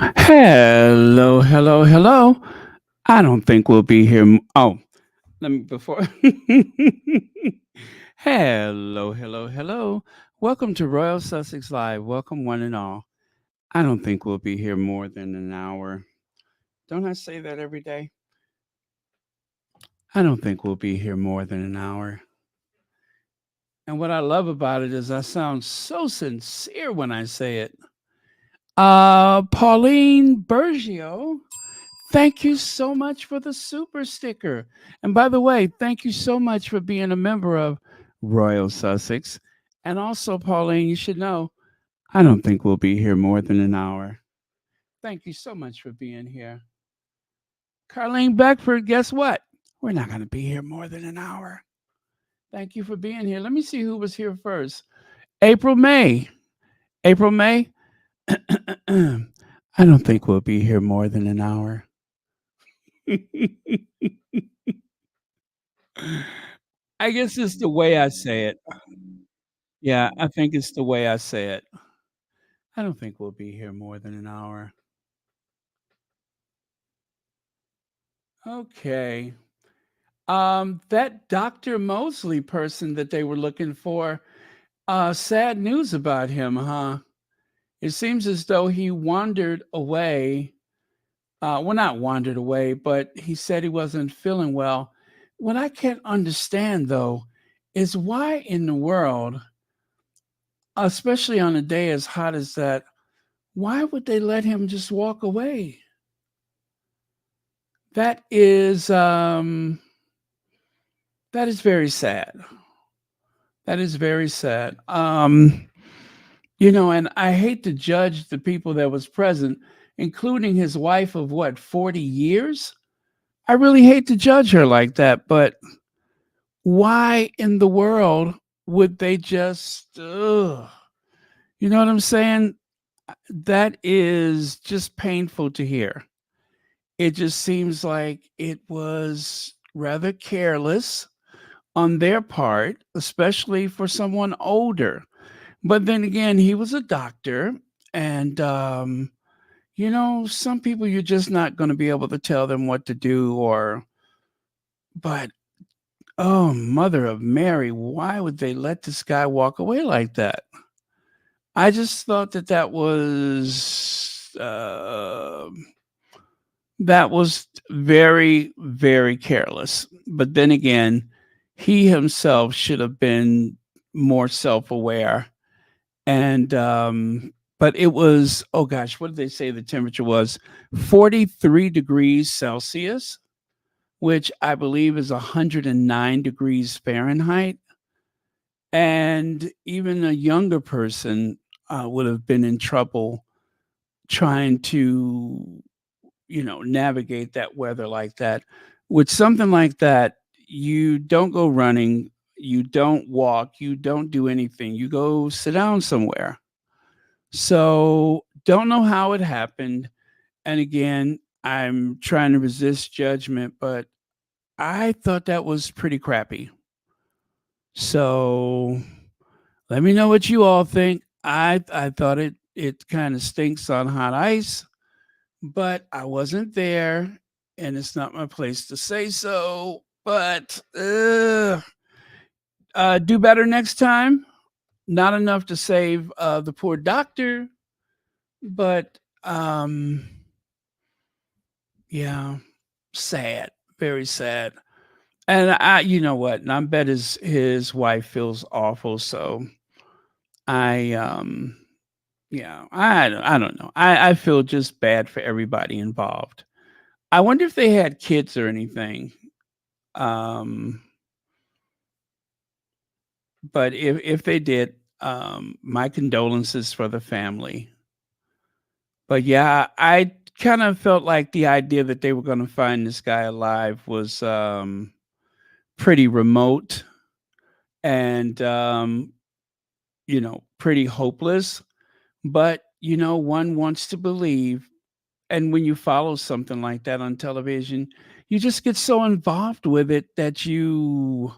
Hello, hello, hello. I don't think we'll be here. Oh, let me before. Hello, hello, hello. Welcome to Royal Sussex Live. Welcome, one and all. I don't think we'll be here more than an hour. Don't I say that every day? I don't think we'll be here more than an hour. And what I love about it is I sound so sincere when I say it. Pauline Bergio, thank you so much for the super sticker. And by the way, thank you so much for being a member of Royal Sussex. And also, Pauline, you should know, I don't think we'll be here more than an hour. Thank you so much for being here. Carlene Beckford, guess what? We're not going to be here more than an hour. Thank you for being here. Let me see who was here first. April May. April May. I don't think we'll be here more than an hour. I guess it's the way I say it. Yeah, I think it's the way I say it. I don't think we'll be here more than an hour. Okay. That Dr. Mosley person that they were looking for, sad news about him, huh? It seems as though he wandered away. Well, not wandered away, but he said he wasn't feeling well. What I can't understand, though, is why in the world, especially on a day as hot as that, why would they let him just walk away? That is um that is very sad. That is very sad. And I hate to judge the people that was present, including his wife of what, 40 years? I really hate to judge her like that, but why in the world would they just you know what I'm saying? That is just painful to hear. It just seems like it was rather careless on their part, especially for someone older. But then again, he was a doctor, and some people you're just not going to be able to tell them what to do, or. But oh, Mother of Mary, why would they let this guy walk away like that? I just thought that was very, very careless. But then again, he himself should have been more self-aware. And but it was, oh gosh, what did they say the temperature was? 43 degrees Celsius, which I believe is 109 degrees Fahrenheit. And even a younger person would have been in trouble trying to navigate that weather like that. With something like that, you don't go running, you don't walk, you don't do anything. You go sit down somewhere. So, don't know how it happened. And again, I'm trying to resist judgment, but I thought that was pretty crappy. So, let me know what you all think. I thought it kind of stinks on hot ice, but I wasn't there, and it's not my place to say so. But do better next time. Not enough to save the poor doctor, but yeah, sad, very sad. And you know what? And I bet his wife feels awful. So I yeah, I don't know. I feel just bad for everybody involved. I wonder if they had kids or anything. Um, but if they did, my condolences for the family. But yeah, I kind of felt like the idea that they were going to find this guy alive was pretty remote and pretty hopeless. But one wants to believe, and when you follow something like that on television, you just get so involved with it that you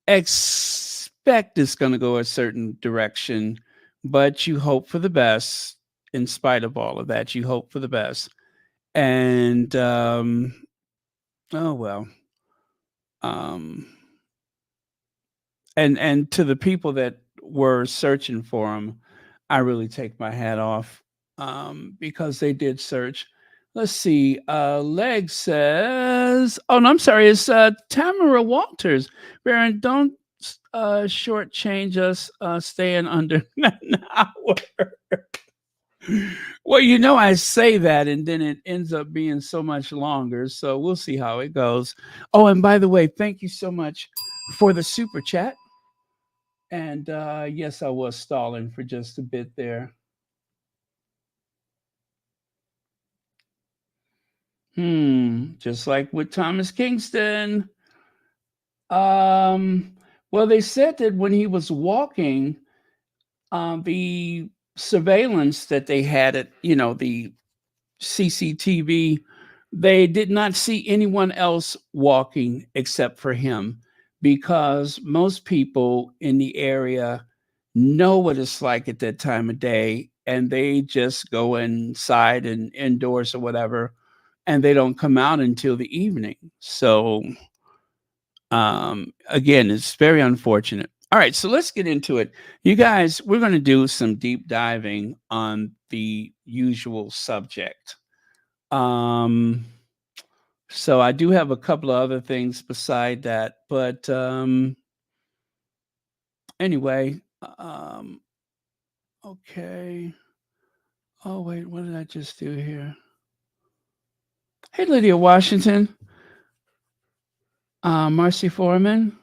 expect it's going to go a certain direction, but you hope for the best. in spite of all of that, you hope for the best. And oh well. Um and to the people that were searching for him, I really take my hat off, because they did search. Let's see. Leg says, "Oh no, I'm sorry. It's Tamara Walters. Baron, don't shortchange us. Staying under an hour." Well, I say that, and then it ends up being so much longer. So we'll see how it goes. Oh, and by the way, thank you so much for the super chat. And yes, I was stalling for just a bit there. Just like with Thomas Kingston. Um, well, they said that when he was walking, the surveillance that they had at, the CCTV, they did not see anyone else walking except for him, because most people in the area know what it's like at that time of day, and they just go inside and indoors or whatever, and they don't come out until the evening. So again, it's very unfortunate. All right, so let's get into it. You guys, we're going to do some deep diving on the usual subject. Um, so I do have a couple of other things beside that, but anyway, okay. Oh wait, what did I just do here? Hey, Lydia Washington, Marcy Foreman.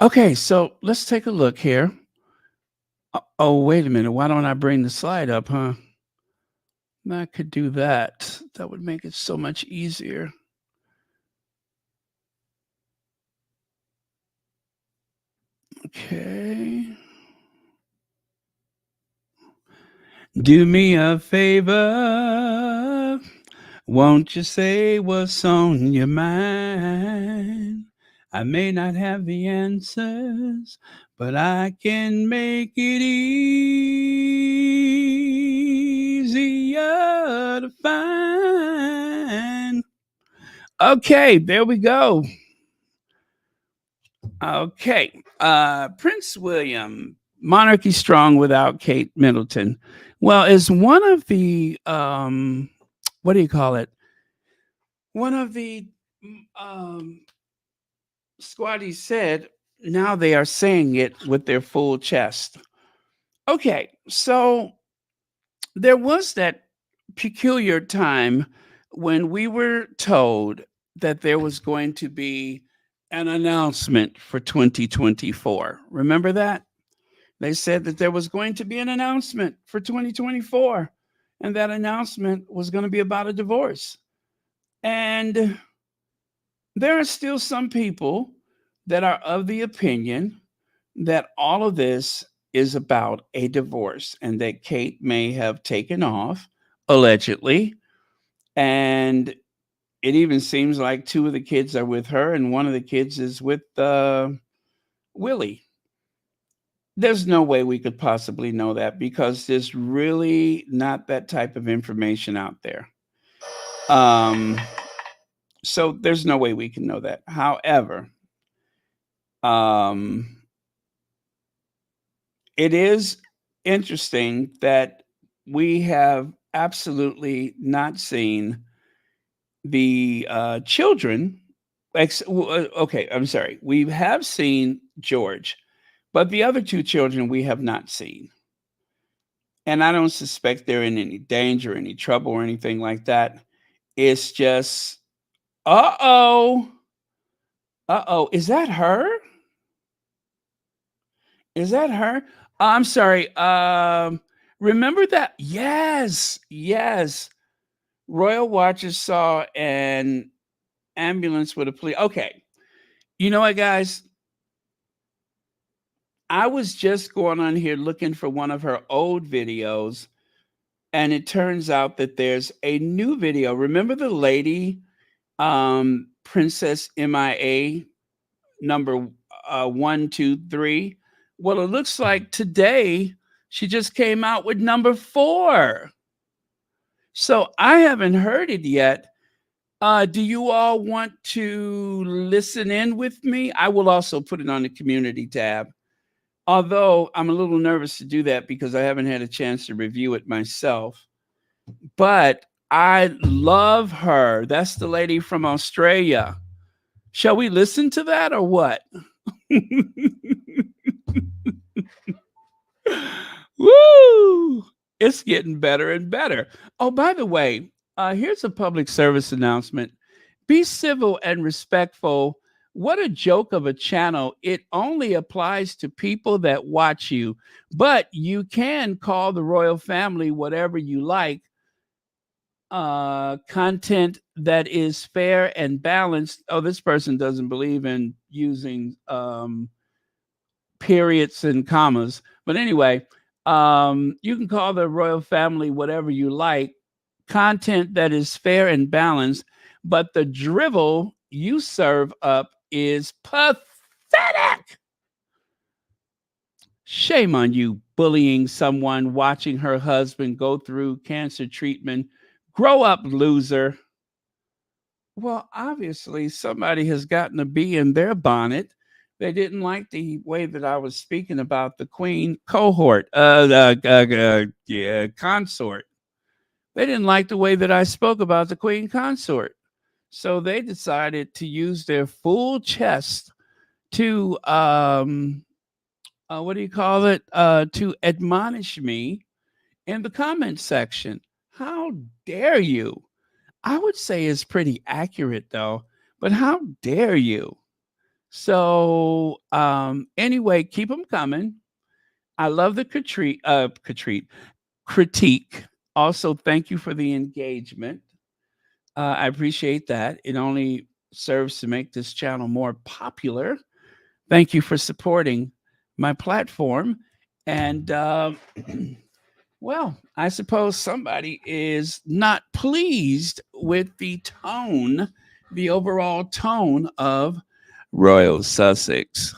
Okay, so let's take a look here. Oh, wait a minute. Why don't I bring the slide up, huh? I could do that. That would make it so much easier. Okay. Do me a favor. Won't you say what's on your mind? I may not have the answers, but I can make it easier to find. Okay, there we go. Okay. Prince William, Monarchy Strong without Kate Middleton. Well, is one of the what do you call it? One of the um squaddies said now they are saying it with their full chest. Okay, so there was that peculiar time when we were told that there was going to be an announcement for 2024. Remember that? They said that there was going to be an announcement for 2024, and that announcement was going to be about a divorce. And there are still some people that are of the opinion that all of this is about a divorce and that Kate may have taken off, allegedly. And it even seems like two of the kids are with her and one of the kids is with Willie. There's no way we could possibly know that because there's really not that type of information out there. Um, so there's no way we can know that. However, um, it is interesting that we have absolutely not seen the children. Okay, I'm sorry. We have seen George, but the other two children we have not seen. And I don't suspect they're in any danger, any trouble, or anything like that. It's just, is that her? Is that her? I'm sorry. Remember that? Yes, yes. Royal Watchers saw an ambulance with a police. Okay, you know what, guys? I was just going on here looking for one of her old videos, and it turns out that there's a new video. Remember the lady, Princess MIA number 123? Well, it looks like today she just came out with number 4. So I haven't heard it yet. Do you all want to listen in with me? I will also put it on the community tab. Although I'm a little nervous to do that because I haven't had a chance to review it myself. But I love her. That's the lady from Australia. Shall we listen to that or what? Woo! It's getting better and better. Oh, by the way, here's a public service announcement. Be civil and respectful. What a joke of a channel. It only applies to people that watch you, but you can call the royal family whatever you like. Content that is fair and balanced. Oh, this person doesn't believe in using periods and commas. But anyway, you can call the royal family whatever you like. Content that is fair and balanced, but the drivel you serve up is pathetic. Shame on you, bullying someone watching her husband go through cancer treatment. Grow up, loser. Well, obviously, somebody has gotten a bee in their bonnet. They didn't like the way that I was speaking about the queen cohort, consort. They didn't like the way that I spoke about the queen consort. So they decided to use their full chest to, what do you call it? To admonish me in the comment section. How dare you? I would say it's pretty accurate though, but how dare you? So anyway, keep them coming. I love the critique. Also, thank you for the engagement. I appreciate that. It only serves to make this channel more popular. Thank you for supporting my platform. And well, I suppose somebody is not pleased with the tone, the overall tone of Royal Sussex.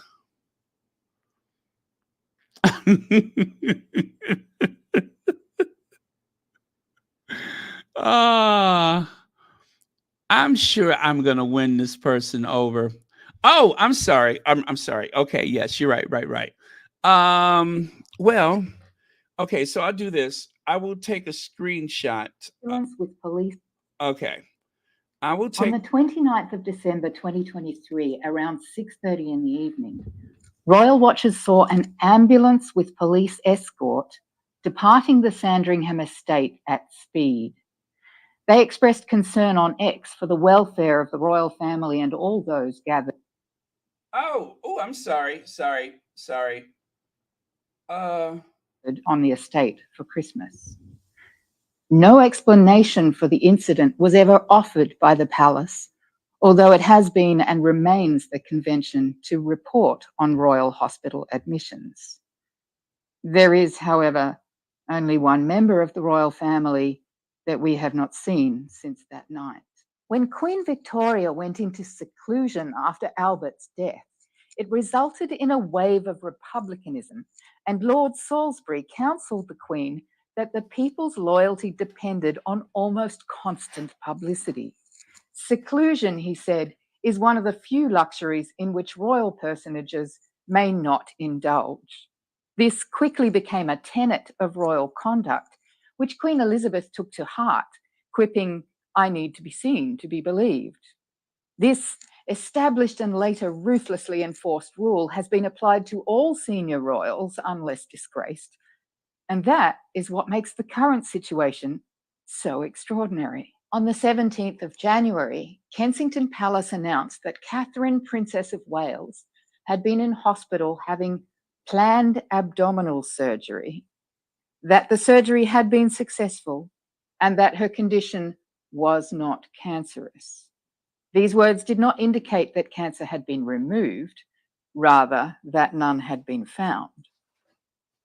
Ah, I'm sure I'm gonna win this person over. Oh, I'm sorry. I'm sorry. Okay, yes, you're right, right. Well, okay, so I'll do this. I will take a screenshot. With police. Okay. I will On take the 29th of December 2023, around 6:30 in the evening, Royal Watchers saw an ambulance with police escort departing the Sandringham estate at speed. They expressed concern on X for the welfare of the royal family and all those gathered. I'm sorry. Uh, On the estate for Christmas. No explanation for the incident was ever offered by the palace, although it has been and remains the convention to report on royal hospital admissions. There is, however, only one member of the royal family that we have not seen since that night. When Queen Victoria went into seclusion after Albert's death, it resulted in a wave of republicanism, and Lord Salisbury counselled the Queen that the people's loyalty depended on almost constant publicity. Seclusion, he said, is one of the few luxuries in which royal personages may not indulge. This quickly became a tenet of royal conduct, which Queen Elizabeth took to heart, quipping, "I need to be seen to be believed." This established and later ruthlessly enforced rule has been applied to all senior royals unless disgraced. And that is what makes the current situation so extraordinary. On the 17th of January, Kensington Palace announced that Catherine, Princess of Wales, had been in hospital having planned abdominal surgery, that the surgery had been successful, and that her condition was not cancerous. These words did not indicate that cancer had been removed, rather that none had been found.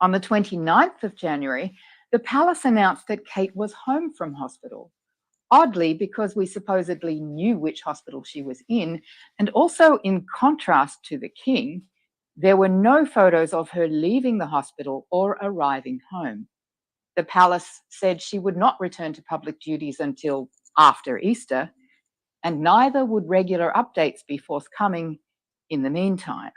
On the 29th of January, the palace announced that Kate was home from hospital. Oddly, because we supposedly knew which hospital she was in, and also in contrast to the king, there were no photos of her leaving the hospital or arriving home. The palace said she would not return to public duties until after Easter, and neither would regular updates be forthcoming in the meantime.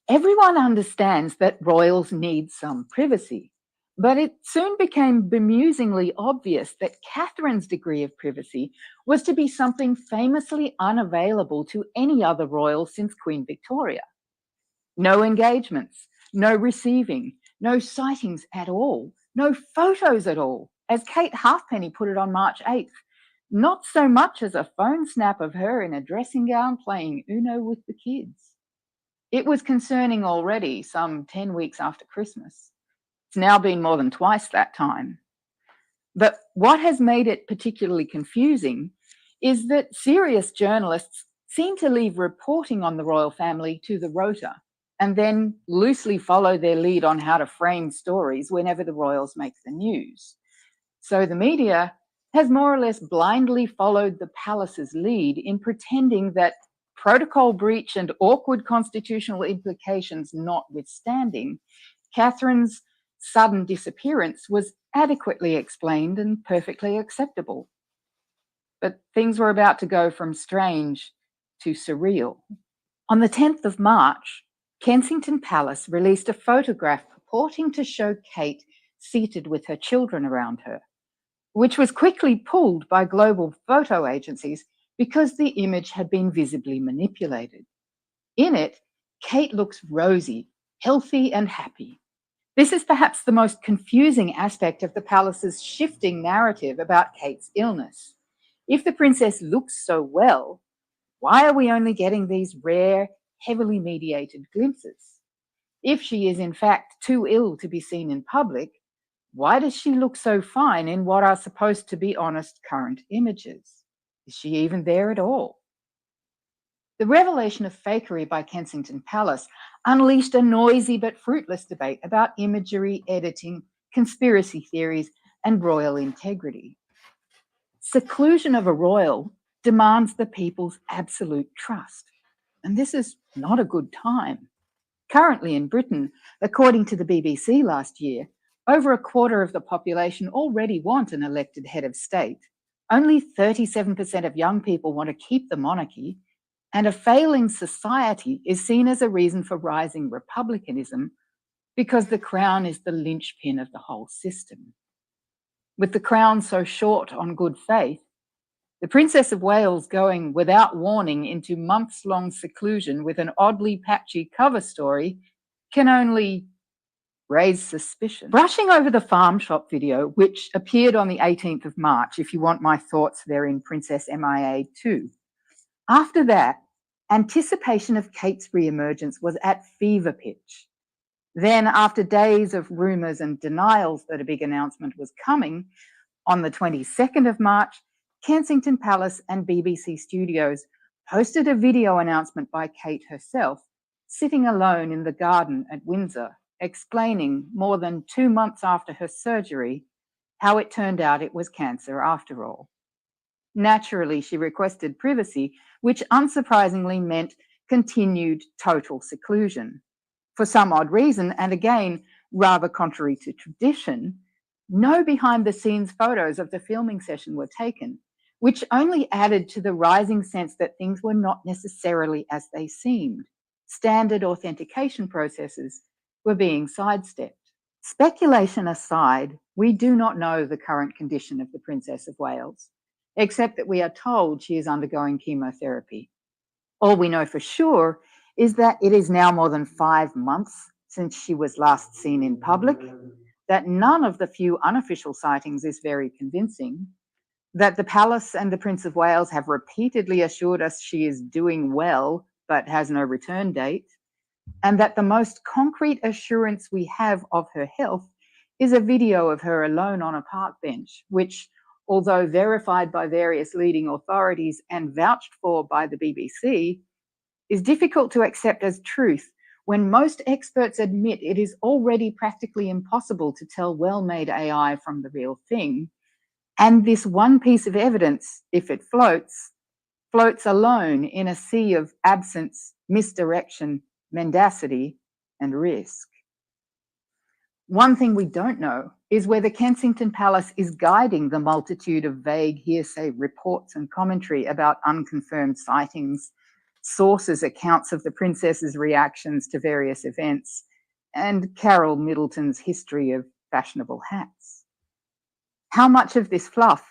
Everyone understands that royals need some privacy, but it soon became bemusingly obvious that Catherine's degree of privacy was to be something famously unavailable to any other royal since Queen Victoria. No engagements, no receiving, no sightings at all, no photos at all, as Kate Halfpenny put it on March 8th. Not so much as a phone snap of her in a dressing gown playing Uno with the kids. It was concerning already, some 10 weeks after Christmas. It's now been more than twice that time. But what has made it particularly confusing is that serious journalists seem to leave reporting on the royal family to the rota and then loosely follow their lead on how to frame stories whenever the royals make the news. So the media has more or less blindly followed the palace's lead in pretending that, protocol breach and awkward constitutional implications notwithstanding, Catherine's sudden disappearance was adequately explained and perfectly acceptable. But things were about to go from strange to surreal. On the 10th of March, Kensington Palace released a photograph purporting to show Kate seated with her children around her, which was quickly pulled by global photo agencies because the image had been visibly manipulated. In it, Kate looks rosy, healthy, and happy. This is perhaps the most confusing aspect of the palace's shifting narrative about Kate's illness. If the princess looks so well, why are we only getting these rare, heavily mediated glimpses? If she is in fact too ill to be seen in public, why does she look so fine in what are supposed to be honest current images? Is she even there at all? The revelation of fakery by Kensington Palace unleashed a noisy but fruitless debate about imagery, editing, conspiracy theories, and royal integrity. Seclusion of a royal demands the people's absolute trust, and this is not a good time. Currently in Britain, according to the BBC last year, over a quarter of the population already want an elected head of state. Only 37% of young people want to keep the monarchy, and a failing society is seen as a reason for rising republicanism because the crown is the linchpin of the whole system. With the crown so short on good faith, the Princess of Wales going without warning into months-long seclusion with an oddly patchy cover story can only raise suspicion. Brushing over the farm shop video, which appeared on the 18th of March, if you want my thoughts, they're in Princess MIA 2. After that, anticipation of Kate's re-emergence was at fever pitch. Then, after days of rumours and denials that a big announcement was coming, on the 22nd of March, Kensington Palace and BBC Studios posted a video announcement by Kate herself, sitting alone in the garden at Windsor, explaining more than 2 months after her surgery how it turned out it was cancer after all. Naturally, she requested privacy, which unsurprisingly meant continued total seclusion. For some odd reason, and again, rather contrary to tradition, no behind-the-scenes photos of the filming session were taken, which only added to the rising sense that things were not necessarily as they seemed. Standard authentication processes were being sidestepped. Speculation aside, we do not know the current condition of the Princess of Wales, except that we are told she is undergoing chemotherapy. All we know for sure is that it is now more than 5 months since she was last seen in public, that none of the few unofficial sightings is very convincing, that the palace and the Prince of Wales have repeatedly assured us she is doing well but has no return date, and that the most concrete assurance we have of her health is a video of her alone on a park bench, which, although verified by various leading authorities and vouched for by the BBC, is difficult to accept as truth when most experts admit it is already practically impossible to tell well-made AI from the real thing. And this one piece of evidence, if it floats alone in a sea of absence, misdirection, mendacity, and risk. One thing we don't know is whether Kensington Palace is guiding the multitude of vague hearsay reports and commentary about unconfirmed sightings, sources' accounts of the princess's reactions to various events, and Carol Middleton's history of fashionable hats. How much of this fluff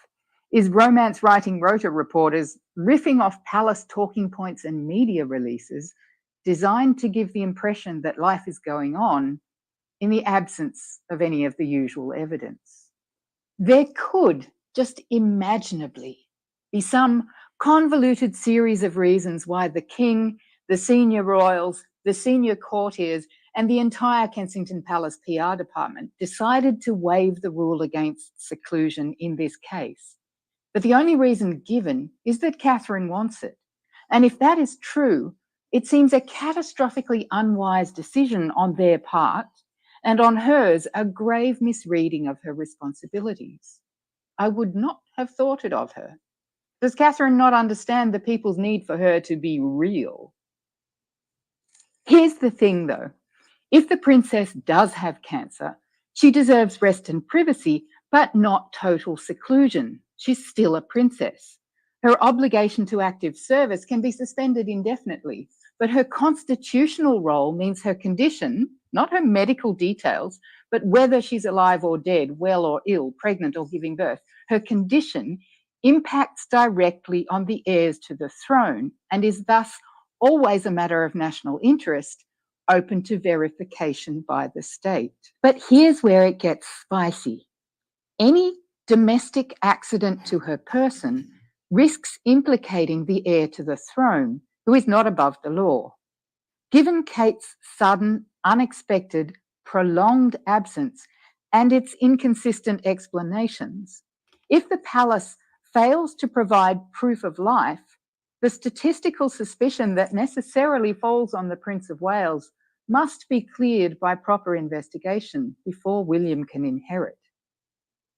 is romance writing rota reporters riffing off palace talking points and media releases designed to give the impression that life is going on in the absence of any of the usual evidence? There could, just imaginably, be some convoluted series of reasons why the king, the senior royals, the senior courtiers, and the entire Kensington Palace PR department decided to waive the rule against seclusion in this case. But the only reason given is that Catherine wants it. And if that is true, it seems a catastrophically unwise decision on their part, and on hers, a grave misreading of her responsibilities. I would not have thought it of her. Does Catherine not understand the people's need for her to be real? Here's the thing, though. If the princess does have cancer, she deserves rest and privacy, but not total seclusion. She's still a princess. Her obligation to active service can be suspended indefinitely, but her constitutional role means her condition, not her medical details, but whether she's alive or dead, well or ill, pregnant or giving birth, her condition impacts directly on the heirs to the throne and is thus always a matter of national interest, open to verification by the state. But here's where it gets spicy. Any domestic accident to her person risks implicating the heir to the throne, who is not above the law. Given Kate's sudden, unexpected, prolonged absence and its inconsistent explanations, if the palace fails to provide proof of life, the statistical suspicion that necessarily falls on the Prince of Wales must be cleared by proper investigation before William can inherit.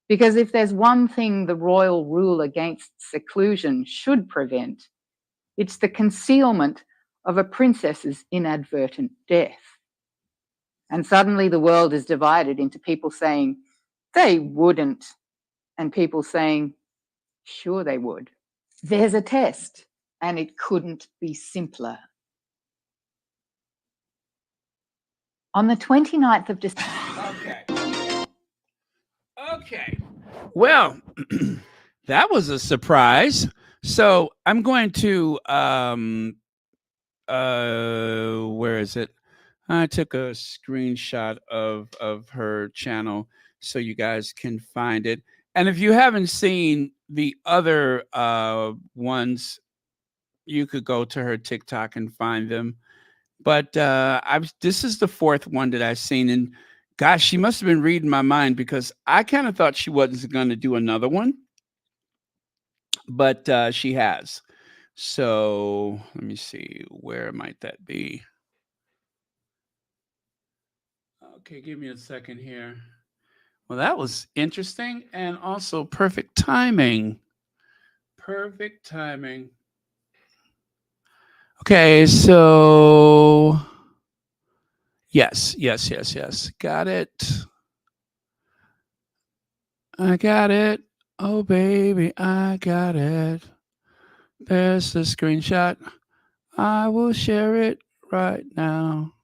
Because if there's one thing the royal rule against seclusion should prevent, it's the concealment of a princess's inadvertent death. And suddenly the world is divided into people saying, they wouldn't, and people saying, sure they would. There's a test, and it couldn't be simpler. On the 29th of December. Okay. Well, that was a surprise. So I'm going to where is it? I took a screenshot of her channel so you guys can find it. And if you haven't seen the other ones, you could go to her TikTok and find them. But I've this is the fourth one that I've seen, and gosh, she must have been reading my mind because I kind of thought she wasn't going to do another one, but she has. So let me see, where might that be? Okay, give me a second here. Well, that was interesting and also perfect timing. Perfect timing. Okay, so yes. Got it. I got it. Oh, baby, I got it. There's the screenshot. I will share it right now.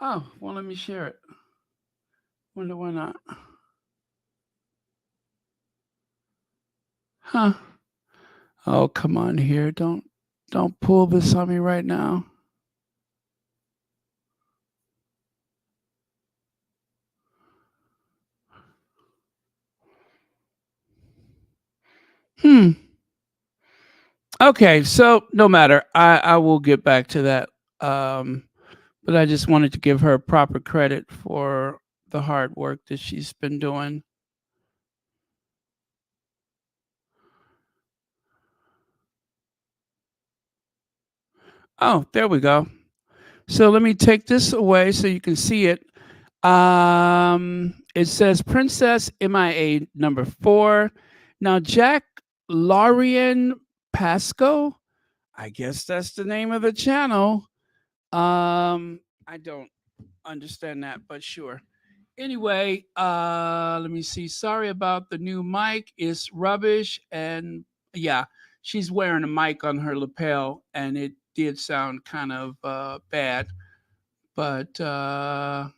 Oh, well, let me share it. Wonder why not. Huh. Oh, come on here. Don't pull this on me right now. Hmm. Okay, so no matter. I will get back to that. Um, but I just wanted to give her proper credit for the hard work that she's been doing. Oh, there we go. So let me take this away so you can see it. It says Princess MIA number 4. Now, Jack Laurian Pasco, I guess that's the name of the channel. I don't understand that, but sure. Anyway, let me see. Sorry about the new mic. It's rubbish. And yeah, she's wearing a mic on her lapel, and it did sound kind of bad, but no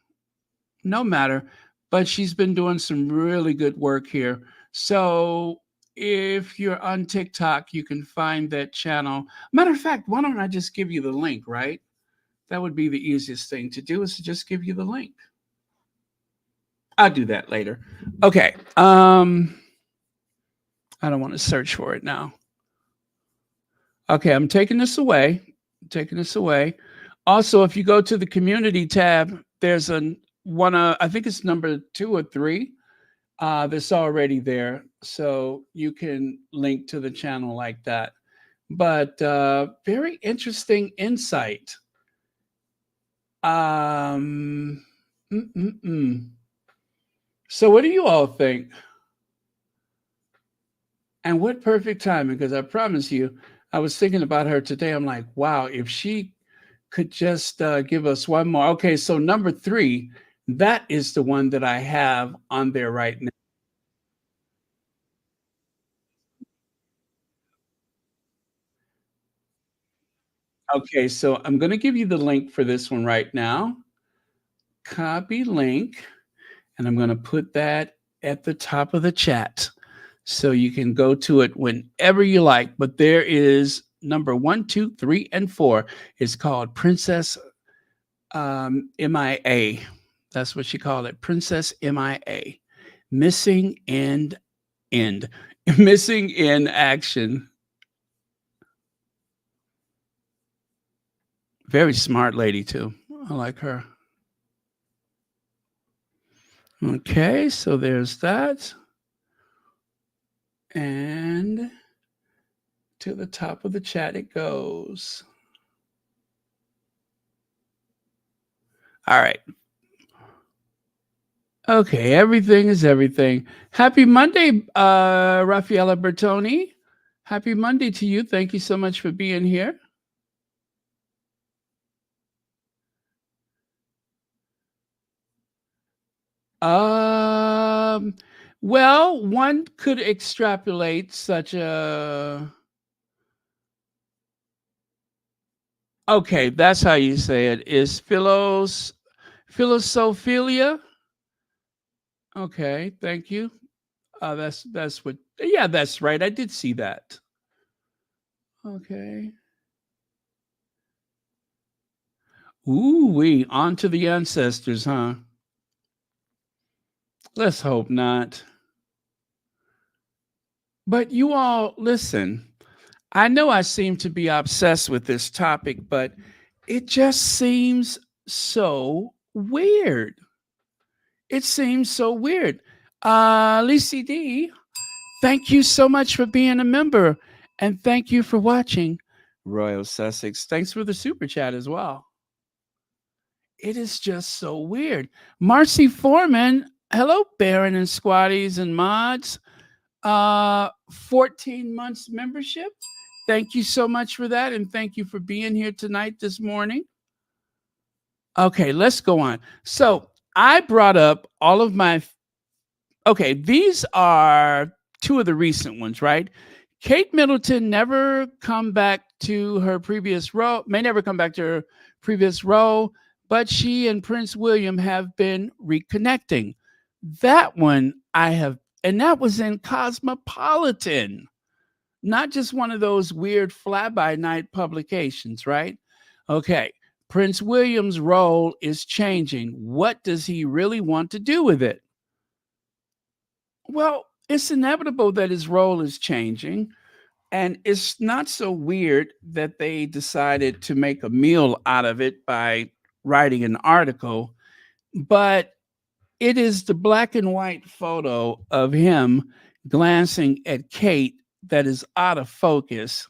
matter. But she's been doing some really good work here. So if you're on TikTok, you can find that channel. Matter of fact, why don't I just give you the link, right? That would be the easiest thing to do, is to just give you the link. I'll do that later. Okay. I don't want to search for it now. Okay, I'm taking this away. Taking this away. Also, if you go to the community tab, there's a one. I think it's number 2 or 3. That's already there, so you can link to the channel like that. But very interesting insight. Um, mm-mm-mm. So, what do you all think? And what perfect timing, because I promise you, I was thinking about her today. I'm like, wow, if she could just give us one more. Okay, so number 3, that is the one that I have on there right now. Okay, so I'm going to give you the link for this one right now. Copy link, and I'm going to put that at the top of the chat so you can go to it whenever you like. But there is number 1, 2, 3, and 4. It's called Princess MIA. That's what she called it. Princess MIA. Missing and end. Missing in action. Very smart lady, too. I like her. Okay, so there's that. And to the top of the chat it goes. All right. Okay, everything is everything. Happy Monday, Raffaella Bertoni. Happy Monday to you. Thank you so much for being here. Um, well, one could extrapolate such a. Okay, that's how you say it. Is philosophilia? Okay, thank you. That's what. Yeah, that's right. I did see that. Okay. Ooh, we on to the ancestors, huh? Let's hope not. But you all, listen. I know I seem to be obsessed with this topic, but it just seems so weird. It seems so weird. Lisi D, thank you so much for being a member, and thank you for watching Royal Sussex. Thanks for the super chat as well. It is just so weird. Marcy Foreman, hello, Baron and Squatties and mods. 14 months membership. Thank you so much for that, and thank you for being here tonight, this morning. Okay, let's go on. So I brought up all of my. Okay, these are 2 of the recent ones, right? Kate Middleton never come back to her previous role, may never come back to her previous role, but she and Prince William have been reconnecting. That one I have, and that was in Cosmopolitan, not just one of those weird fly by night publications, right? Okay, Prince William's role is changing. What does he really want to do with it? Well, it's inevitable that his role is changing. And it's not so weird that they decided to make a meal out of it by writing an article, but it is the black and white photo of him glancing at Kate that is out of focus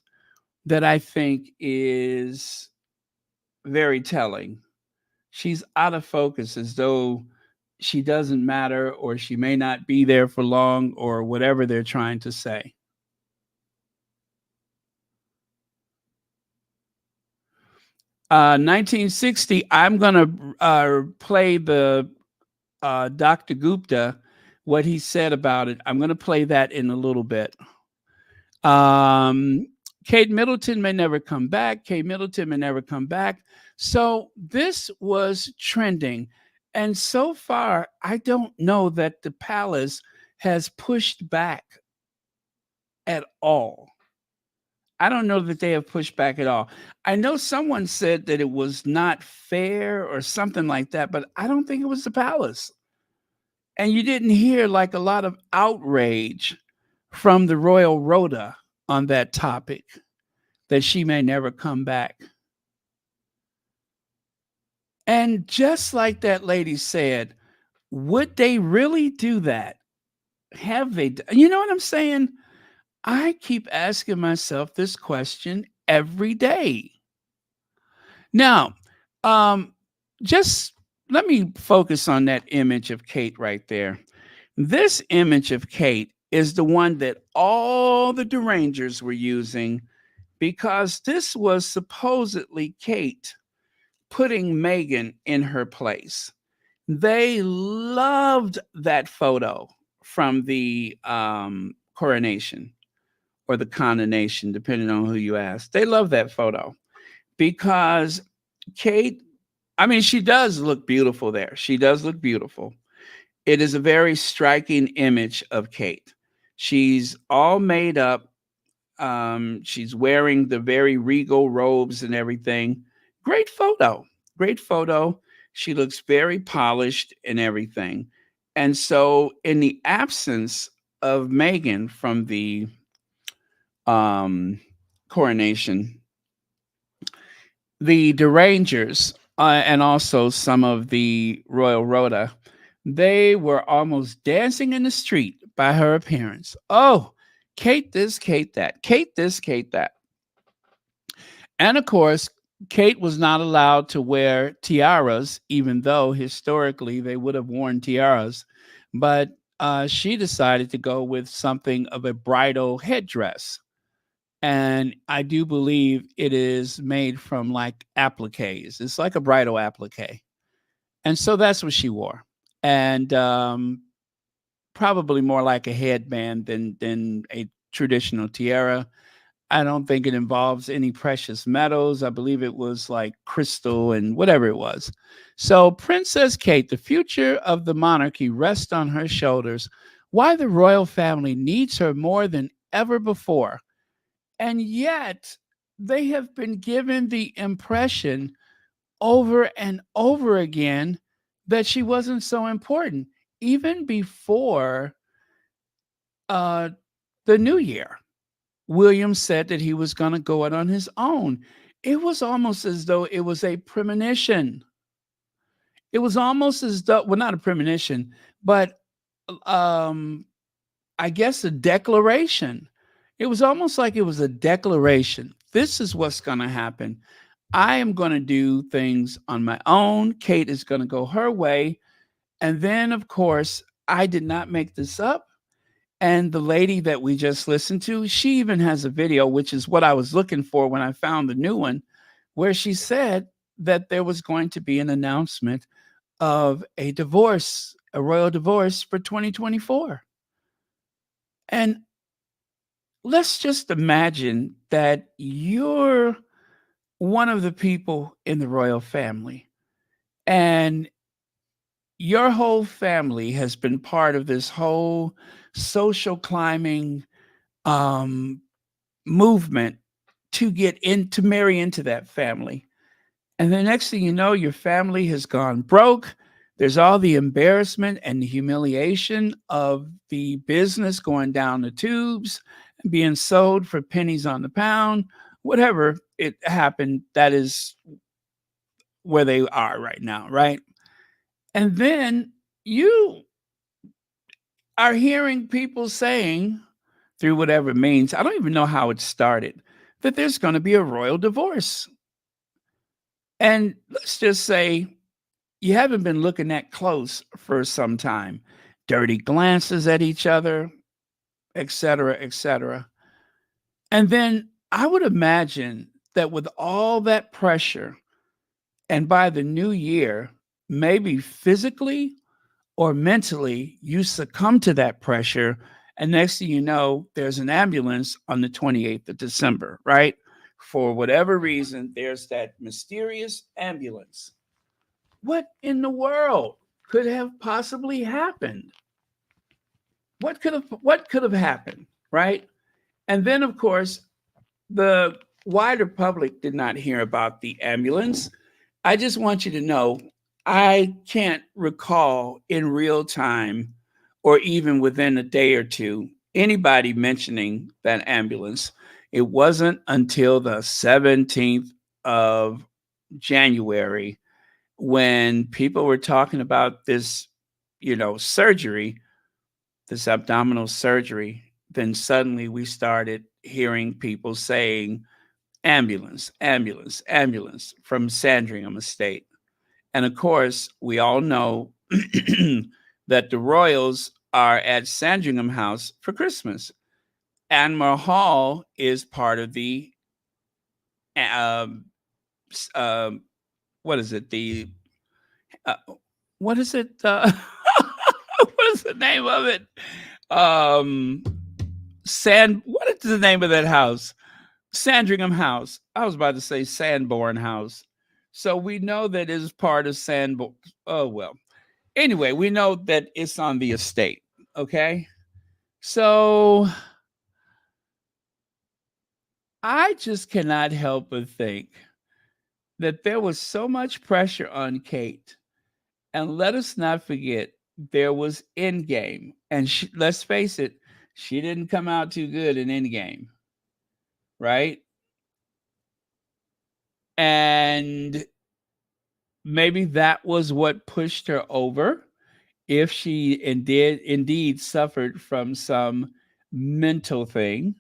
that I think is very telling. She's out of focus as though she doesn't matter or she may not be there for long or whatever they're trying to say. 1960. I'm gonna play the Dr. Gupta, what he said about it. I'm gonna play that in a little bit. Um, Kate Middleton may never come back. Kate Middleton may never come back. So this was trending. And so far, I don't know that the palace has pushed back at all. I don't know that they have pushed back at all. I know someone said that it was not fair or something like that, but I don't think it was the palace. And you didn't hear like a lot of outrage from the royal rota on that topic, that she may never come back. And just like that lady said, would they really do that? Have they? You know what I'm saying? I keep asking myself this question every day. Now, um, just let me focus on that image of Kate right there. This image of Kate is the one that all the derangers were using, because this was supposedly Kate putting Meghan in her place. They loved that photo from the coronation or the coronation, depending on who you ask. They love that photo because Kate, I mean, she does look beautiful there. She does look beautiful. It is a very striking image of Kate. She's all made up. She's wearing the very regal robes and everything. Great photo. Great photo. She looks very polished and everything. And so, in the absence of Meghan from the um, coronation, the derangers and also some of the royal rota, they were almost dancing in the street by her appearance. Oh, Kate this, Kate that, Kate this, Kate that. And of course, Kate was not allowed to wear tiaras, even though historically they would have worn tiaras. But she decided to go with something of a bridal headdress. And I do believe it is made from like appliques. It's like a bridal applique. And so that's what she wore. And probably more like a headband than a traditional tiara. I don't think it involves any precious metals. I believe it was like crystal and whatever it was. So, Princess Kate, the future of the monarchy rests on her shoulders. Why the royal family needs her more than ever before. And yet, they have been given the impression over and over again that she wasn't so important, even before uh, the new year. William said that he was going to go out on his own. It was almost as though it was a premonition. It was almost as though, well, not a premonition, but um, I guess a declaration. It was almost like it was a declaration. This is what's going to happen. I am going to do things on my own. Kate is going to go her way. And then, of course, I did not make this up. And the lady that we just listened to, she even has a video, which is what I was looking for when I found the new one, where she said that there was going to be an announcement of a divorce, a royal divorce for 2024. And let's just imagine that you're one of the people in the royal family, and your whole family has been part of this whole social climbing um, movement to get in to marry into that family. And the next thing you know, your family has gone broke. There's all the embarrassment and the humiliation of the business going down the tubes and being sold for pennies on the pound. Whatever it happened, that is where they are right now, right? And then you are hearing people saying, through whatever means, I don't even know how it started, that there's going to be a royal divorce. And let's just say you haven't been looking that close for some time. Dirty glances at each other, et cetera, et cetera. And then I would imagine that with all that pressure And by the new year, maybe physically or mentally, you succumb to that pressure. And next thing you know, there's an ambulance on the 28th of December, right? For whatever reason, there's that mysterious ambulance. What in the world could have possibly happened? What could have happened, right? And then of course, the wider public did not hear about the ambulance. I just want you to know I can't recall in real time or even within a day or two anybody mentioning that ambulance. It wasn't until the 17th of January when people were talking about this, surgery, this abdominal surgery. Then suddenly we started hearing people saying ambulance, ambulance, ambulance from Sandringham Estate. And of course, we all know that the Royals are at Sandringham House for Christmas. Admiral Hall is part of the, um, um, what is it? Uh, what is it? What is the name of it? Um, what is the name of that house? Sandringham House. I was about to say Sanborn House. So we know that it is part of Sanborn. Oh, well. Anyway, we know that it's on the estate. Okay. So I just cannot help but think that there was so much pressure on Kate. And let us not forget, there was Endgame. And let's face it, she didn't come out too good in Endgame, right? And maybe that was what pushed her over if she indeed suffered from some mental thing,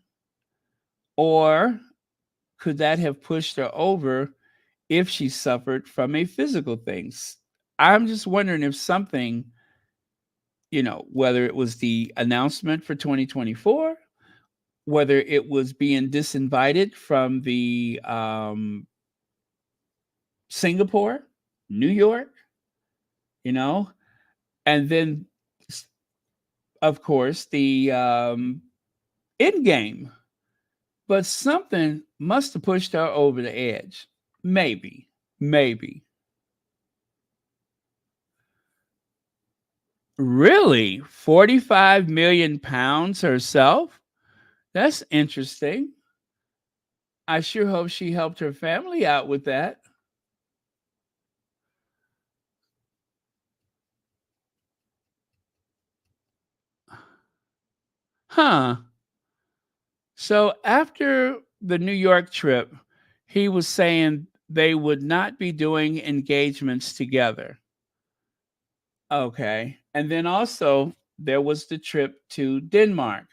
or could that have pushed her over if she suffered from a physical thing? I'm just wondering if something, whether it was the announcement for 2024, whether it was being disinvited from the Singapore, New York, you know, and then, of course, the end game. But something must have pushed her over the edge. Maybe, maybe. Really? 45 million pounds herself? That's interesting. I sure hope she helped her family out with that. Huh. So after the New York trip, he was saying they would not be doing engagements together. Okay. And then also there was the trip to Denmark,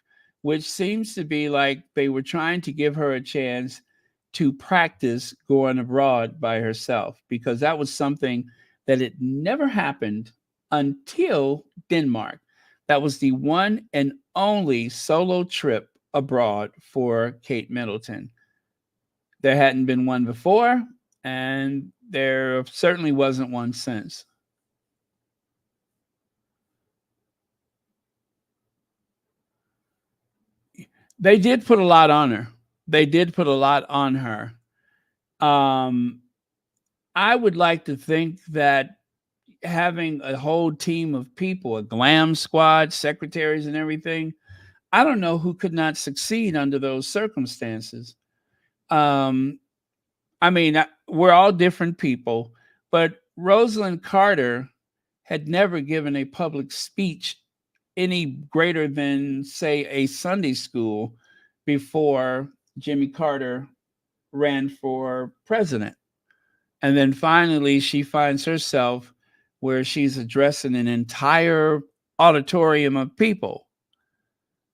which seems to be like they were trying to give her a chance to practice going abroad by herself, because that was something that had never happened until Denmark. That was the one and only solo trip abroad for Kate Middleton. There hadn't been one before, and there certainly wasn't one since. They did put a lot on her. They did put a lot on her. Um, I would like to think that having a whole team of people, a glam squad, secretaries, and everything, I don't know who could not succeed under those circumstances. Um, I mean, we're all different people, but Rosalind Carter had never given a public speech any greater than, say, a Sunday school before Jimmy Carter ran for president. And then finally, she finds herself where she's addressing an entire auditorium of people.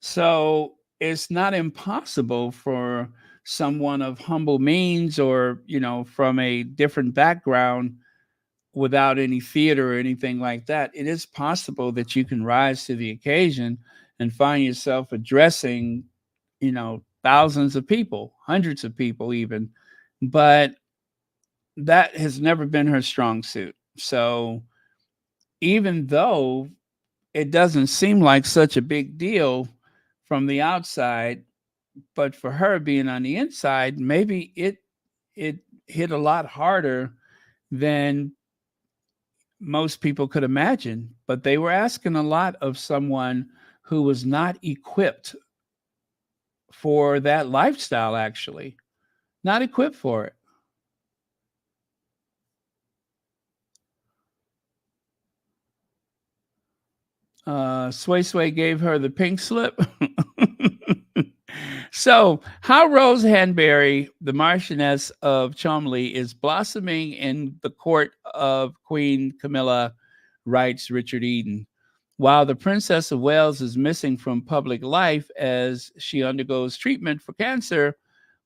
So it's not impossible for someone of humble means, or, from a different background, without any theater or anything like that. It is possible that you can rise to the occasion and find yourself addressing, thousands of people, hundreds of people even. But that has never been her strong suit. So even though it doesn't seem like such a big deal from the outside, but for her being on the inside, maybe it hit a lot harder than most people could imagine. But they were asking a lot of someone who was not equipped for that lifestyle, actually, not equipped for it. Sway Sway gave her the pink slip. So, how Rose Hanbury, the Marchioness of Cholmondeley, is blossoming in the court of Queen Camilla, writes Richard Eden. While the Princess of Wales is missing from public life as she undergoes treatment for cancer,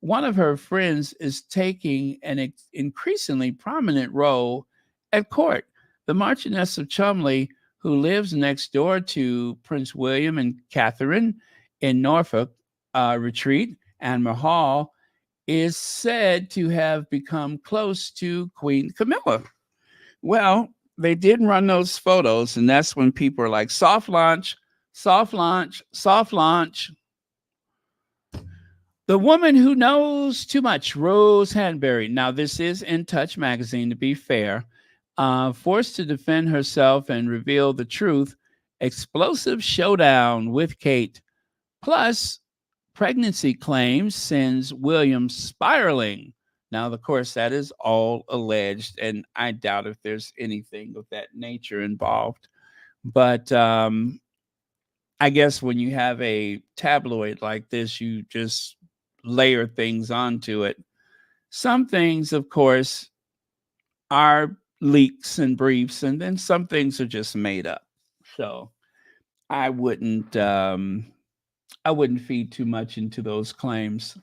one of her friends is taking an increasingly prominent role at court. The Marchioness of Cholmondeley, who lives next door to Prince William and Catherine in Norfolk Retreat and Mahal, is said to have become close to Queen Camilla. Well, they did run those photos, and that's when people are like, soft launch, soft launch, soft launch. The woman who knows too much, Rose Hanbury. Now, this is In Touch magazine, to be fair. Forced to defend herself and reveal the truth. Explosive showdown with Kate. Plus, pregnancy claims sends William spiraling. Now, of course, that is all alleged, and I doubt if there's anything of that nature involved. But I guess when you have a tabloid like this, you just layer things onto it. Some things, of course, are leaks and briefs, and then some things are just made up. So I wouldn't I wouldn't feed too much into those claims.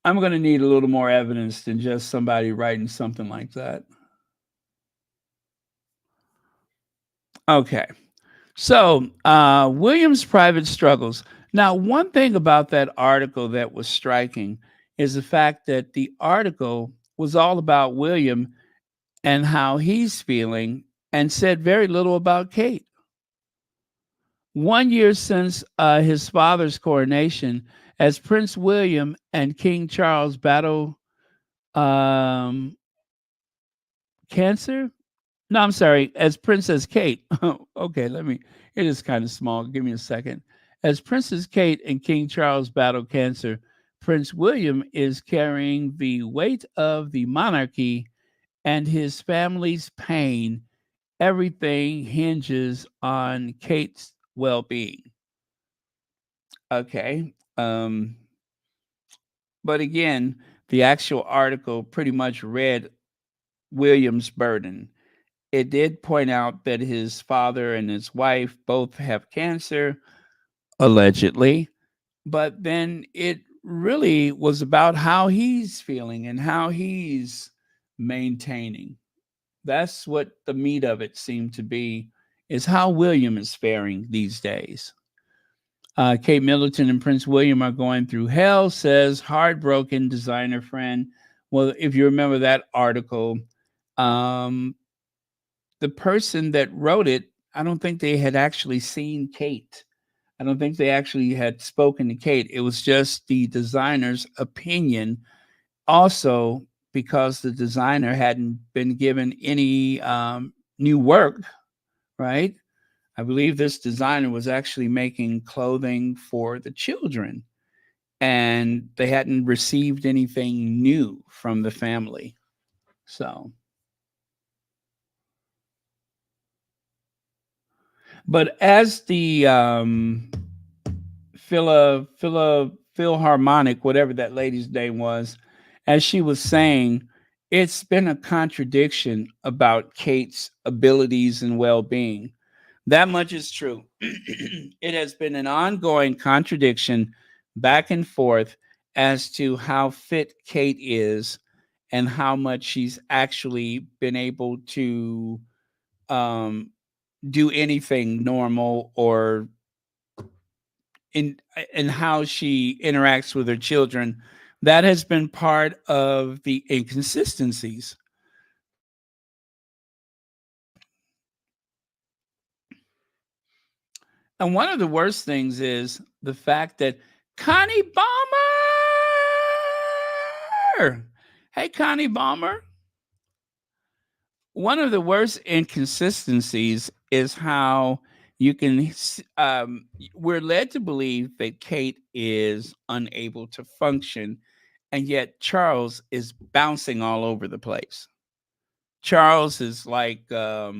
I'm going to need a little more evidence than just somebody writing something like that. Okay. So, William's private struggles. Now, one thing about that article that was striking is the fact that the article was all about William and how he's feeling and said very little about Kate. 1 year since his father's coronation, as Prince William and King Charles battle um, cancer. No, I'm sorry, as Princess Kate. Okay, it is kind of small. Give me a second. As Princess Kate and King Charles battle cancer, Prince William is carrying the weight of the monarchy and his family's pain. Everything hinges on Kate's well being. Okay. But again, the actual article pretty much read William's burden. It did point out that his father and his wife both have cancer, allegedly, but then it really was about how he's feeling and how he's maintaining. That's what the meat of it seemed to be, is how William is faring these days. Kate Middleton and Prince William are going through hell, says heartbroken designer friend. Well, if you remember that article, um, the person that wrote it, I don't think they had actually seen Kate. I don't think they actually had spoken to Kate. It was just the designer's opinion. Also, because the designer hadn't been given any new work, right? I believe this designer was actually making clothing for the children, and they hadn't received anything new from the family. So, but as the Philharmonic, whatever that lady's name was, as she was saying, it's been a contradiction about Kate's abilities and well being. That much is true. It has been an ongoing contradiction back and forth as to how fit Kate is and how much she's actually been able to um, do anything normal or in how she interacts with her children That has been part of the inconsistencies. And one of the worst things is the fact that Connie Balmer, hey, Connie Balmer, one of the worst inconsistencies is how you can, we're led to believe that Kate is unable to function, and yet Charles is bouncing all over the place. Charles is like a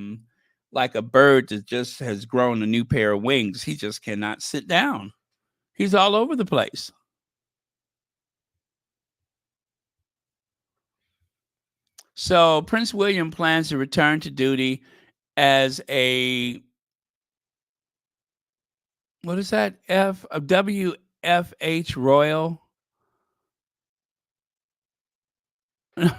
bird that just has grown a new pair of wings. He just cannot sit down. He's all over the place. So Prince William plans to return to duty as a, what is that? A WFH Royal. I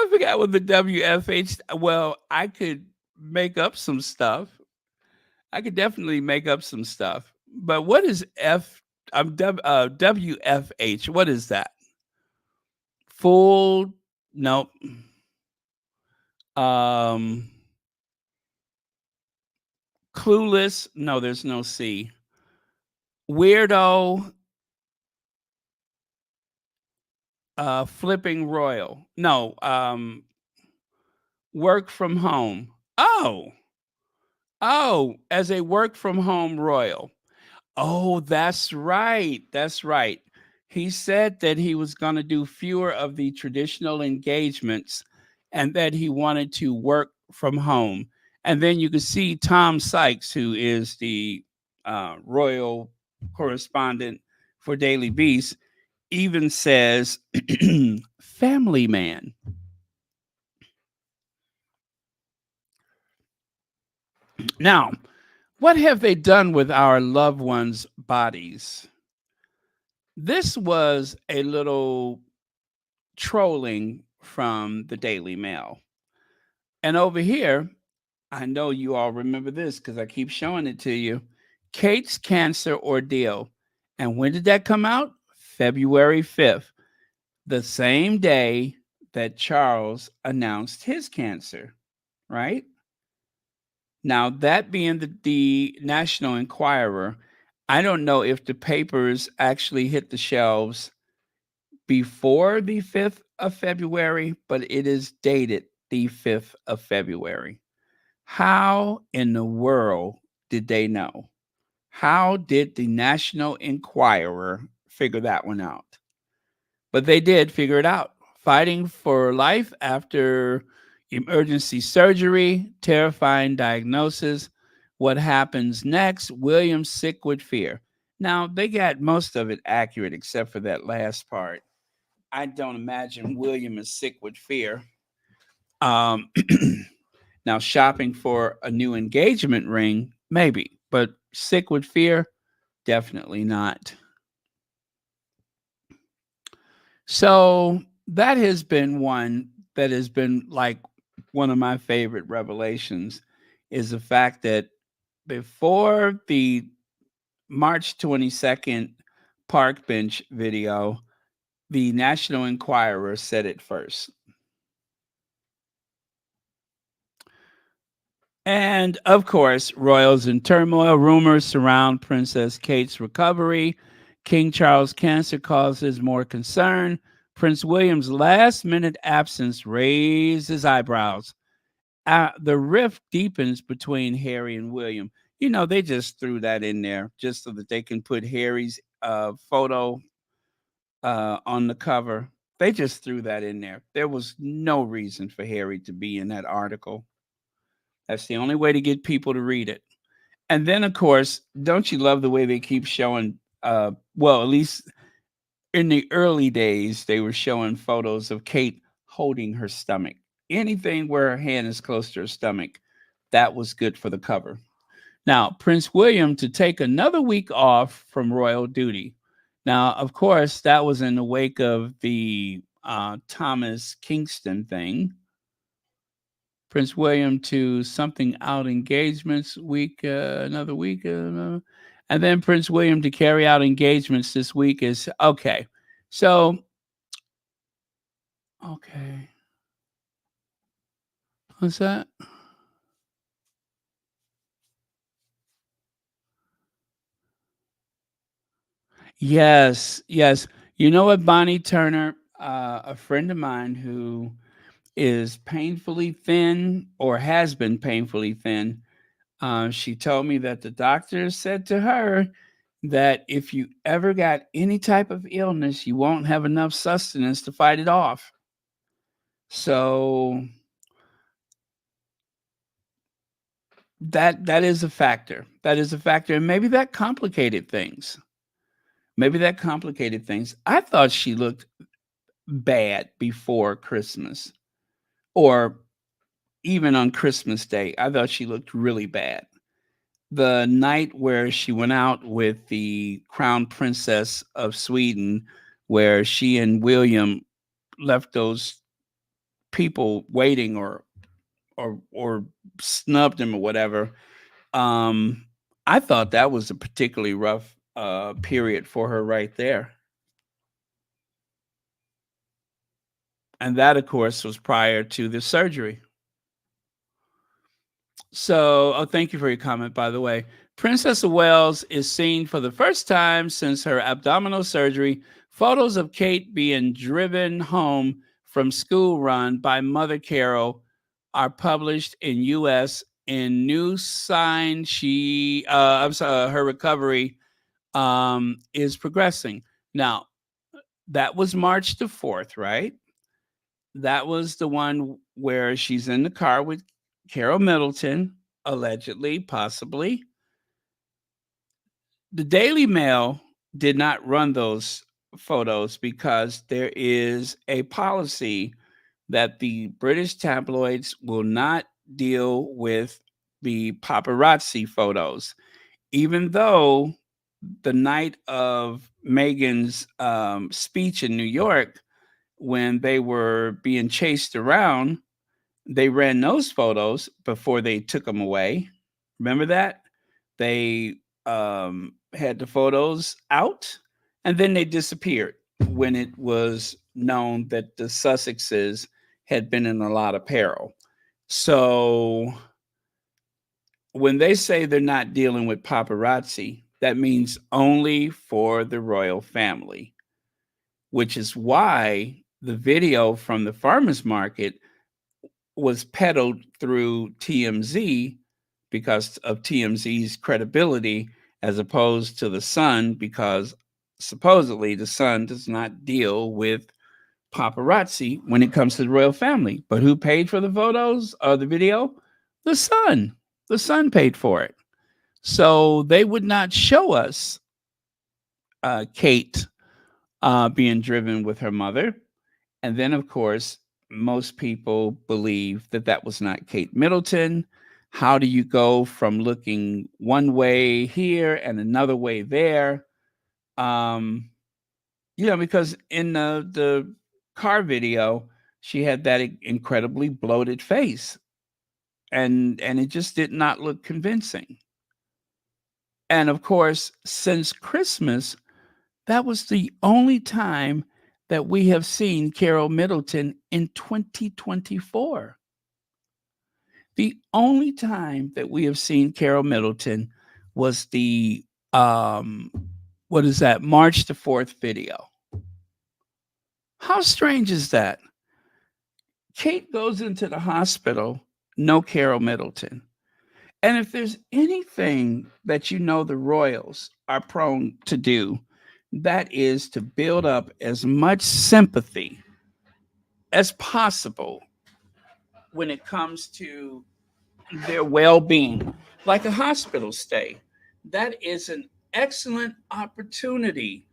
forgot what the WFH. Well, I could make up some stuff. I could definitely make up some stuff. But what is WFH? What is that? Full? Nope. Um, Clueless? No, there's no C. Weirdo? Flipping Royal? No. Work from home. Oh, as a work from home royal. Oh, that's right. That's right. He said that he was going to do fewer of the traditional engagements and that he wanted to work from home. And then you can see Tom Sykes, who is the royal correspondent for Daily Beast, even says, family man. Now, what have they done with our loved ones' bodies? This was a little trolling from the Daily Mail. And over here, I know you all remember this because I keep showing it to you. Kate's cancer ordeal. And when did that come out? February 5th, the same day that Charles announced his cancer, right? Now, that being the National Enquirer, I don't know if the papers actually hit the shelves before the 5th of February, but it is dated the 5th of February. How in the world did they know? How did the National Enquirer figure that one out? But they did figure it out. Fighting for life after emergency surgery, terrifying diagnosis. What happens next? William sick with fear. Now, they got most of it accurate except for that last part. I don't imagine William is sick with fear. Um, Now, shopping for a new engagement ring, maybe, but sick with fear, definitely not. So that has been one that has been like one of my favorite revelations is the fact that before the March 22nd park bench video, the National Enquirer said it first. And of course, royals in turmoil. Rumors surround Princess Kate's recovery. King Charles' cancer causes more concern. Prince William's last minute absence raises eyebrows. The rift deepens between Harry and William. You know, they just threw that in there just so that they can put Harry's photo on the cover. They just threw that in there. There was no reason for Harry to be in that article. That's the only way to get people to read it. And then, of course, don't you love the way they keep showing? Well, at least in the early days, they were showing photos of Kate holding her stomach. Anything where her hand is close to her stomach, that was good for the cover. Now, Prince William to take another week off from royal duty. Now, of course, that was in the wake of the Thomas Kingston thing. Prince William to something out engagements week, another week. And then Prince William to carry out engagements this week is okay. So, okay. What's that? Yes, yes. You know what, Bonnie Turner, a friend of mine who is painfully thin or has been painfully thin, she told me that the doctor said to her that if you ever got any type of illness, you won't have enough sustenance to fight it off. So that is a factor. That is a factor, and maybe that complicated things. Maybe that complicated things. I thought she looked bad before Christmas, or even on Christmas Day. I thought she looked really bad. The night where she went out with the crown princess of Sweden, where she and William left those people waiting, or snubbed him or whatever. Um, I thought that was a particularly rough period for her right there. And that, of course, was prior to the surgery. So, oh, thank you for your comment, by the way. Princess of Wales is seen for the first time since her abdominal surgery. Photos of Kate being driven home from school run by Mother Carol are published in U.S. in New Sign. I'm sorry, her recovery is progressing. Now, that was March the 4th, right? That was the one where she's in the car with Carol Middleton, allegedly, possibly. The Daily Mail did not run those photos because there is a policy that the British tabloids will not deal with the paparazzi photos, even though the night of Meghan's speech in New York, when they were being chased around, they ran those photos before they took them away. Remember that? They had the photos out, and then they disappeared when it was known that the Sussexes had been in a lot of peril. So when they say they're not dealing with paparazzi, that means only for the royal family, which is why the video from the farmers market was peddled through TMZ because of TMZ's credibility, as opposed to the Sun, because supposedly the Sun does not deal with paparazzi when it comes to the royal family. But who paid for the photos or the video? The Sun. The Sun paid for it. So they would not show us Kate being driven with her mother. And then, of course, most people believe that that was not Kate Middleton. How do you go from looking one way here and another way there? Um, because in the car video, she had that incredibly bloated face, and it just did not look convincing. And of course, since Christmas, that was the only time that we have seen Carol Middleton in 2024. The only time that we have seen Carol Middleton was the um what is that? March the 4th video. How strange is that? Kate goes into the hospital, no Carol Middleton. And if there's anything that the royals are prone to do, that is to build up as much sympathy as possible when it comes to their well being, like a hospital stay. That is an excellent opportunity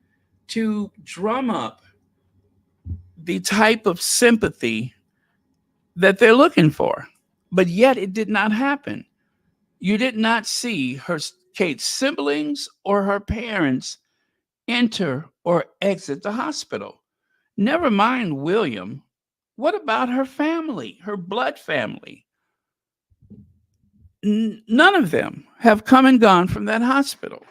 to drum up the type of sympathy that they're looking for. But yet it did not happen. You did not see Kate's siblings or her parents enter or exit the hospital. Never mind William. What about her family, her blood family? None of them have come and gone from that hospital.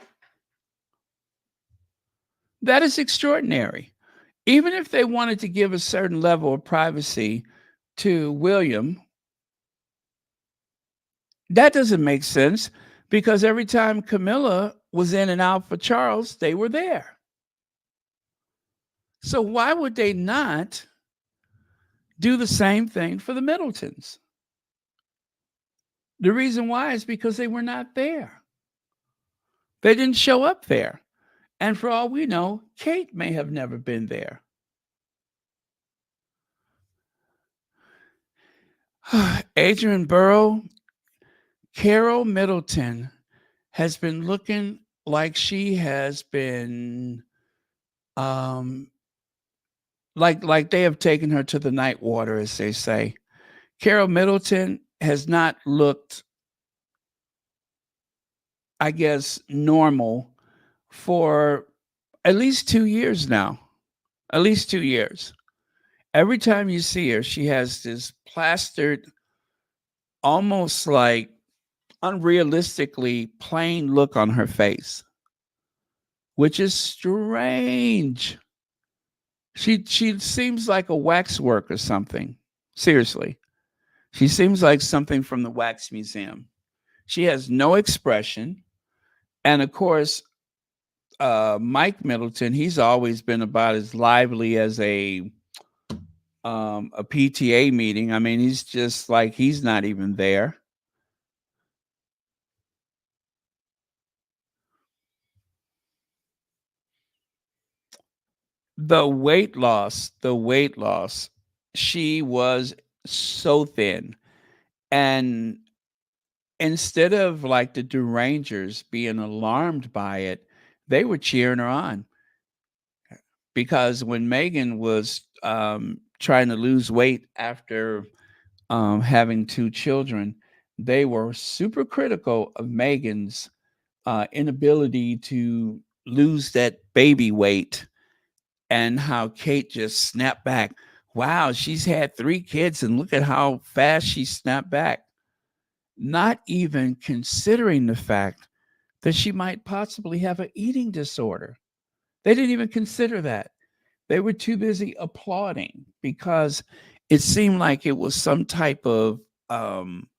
That is extraordinary. Even if they wanted to give a certain level of privacy to William, that doesn't make sense because every time Camilla was in and out for Charles, they were there. So why would they not do the same thing for the Middletons? The reason why is because they were not there. They didn't show up there. And for all we know, Kate may have never been there. Adrian Burrow, Carol Middleton has been looking like she has been um like they have taken her to the night water, as they say. Carol Middleton has not looked, I guess, normal for at least 2 years now. At least 2 years. Every time you see her, she has this plastered, almost like unrealistically plain look on her face, which is strange. She seems like a waxwork or something. Seriously. She seems like something from the wax museum. She has no expression. And of course, Mike Middleton, he's always been about as lively as a PTA meeting. I mean, he's just like he's not even there. The weight loss. She was so thin. And instead of like the derangers being alarmed by it, they were cheering her on because when Megan was trying to lose weight after having two children, they were super critical of Megan's inability to lose that baby weight and how Kate just snapped back. Wow, she's had three kids and look at how fast she snapped back. Not even considering the fact that she might possibly have an eating disorder. They didn't even consider that. They were too busy applauding because it seemed like it was some type um,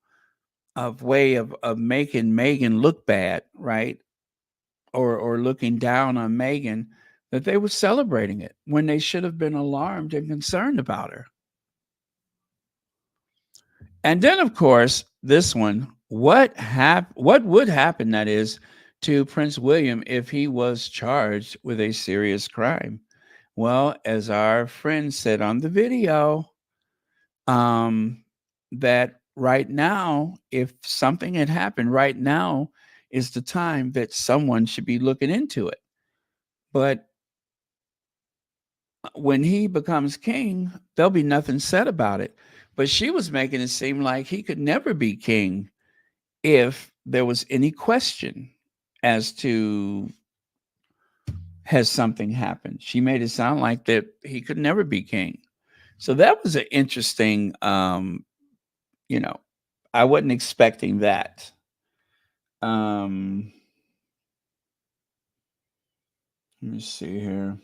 of way of making Megan look bad, right? Or looking down on Megan, that they were celebrating it when they should have been alarmed and concerned about her. And then, of course, this one, what would happen, that is, to Prince William if he was charged with a serious crime? Well, as our friend said on the video, um, that right now, if something had happened, right now is the time that someone should be looking into it. But when he becomes king, there'll be nothing said about it. But she was making it seem like he could never be king if there was any question as to has something happened. She made it sound like that he could never be king. So that was an interesting, you know, I wasn't expecting that. Um, Let me see here.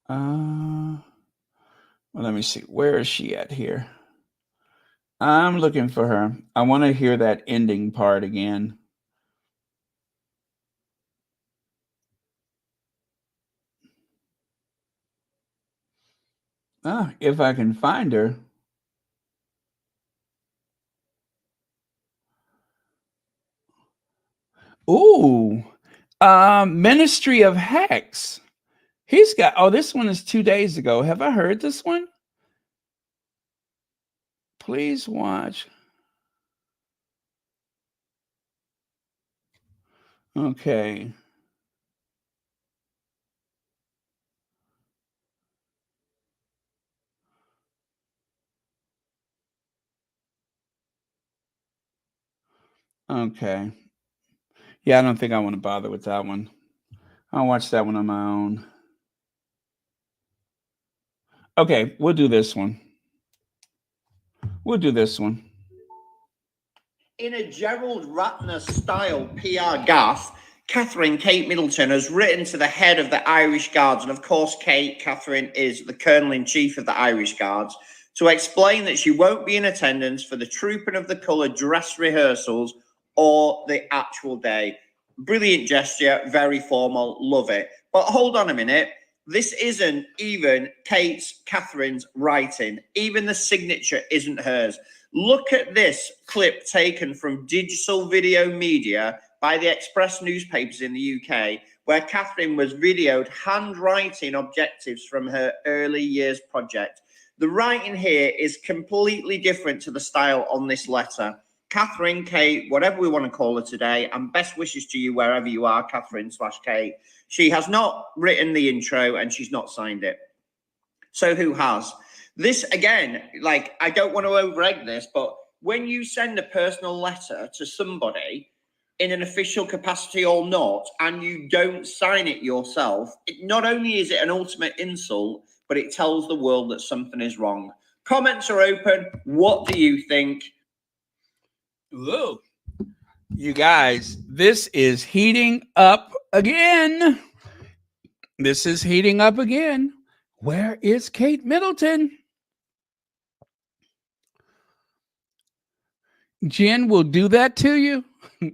Well, let me see. Where is she at here? I'm looking for her. I want to hear that ending part again. If I can find her. Ooh, Ministry of Hex. He's got. Oh, this one is 2 days ago. Have I heard this one? Please watch. Okay. Okay. Yeah, I don't think I want to bother with that one. I'll watch that one on my own. Okay, we'll do this one. We'll do this one. In a Gerald Ratner style PR gaffe, Kate Middleton has written to the head of the Irish Guards, and of course, Catherine is the Colonel-in-Chief of the Irish Guards, to explain that she won't be in attendance for the Trooping of the Colour dress rehearsals or the actual day. Brilliant gesture, very formal, love it. But hold on a minute. This isn't even Catherine's writing. Even the signature isn't hers. Look at this clip taken from digital video media by the Express newspapers in the UK, where Catherine was videoed handwriting objectives from her early years project. The writing here is completely different to the style on this letter. Catherine, Kate, whatever we want to call her today, and best wishes to you wherever you are, Catherine/Kate. She has not written the intro and she's not signed it. So who has? This, again, like, I don't want to over-egg this, but when you send a personal letter to somebody in an official capacity or not, and you don't sign it yourself, not only is it an ultimate insult, but it tells the world that something is wrong. Comments are open. What do you think? Whoa. You guys, this is heating up again. This is heating up again. Where is Kate Middleton? Jen will do that to you. They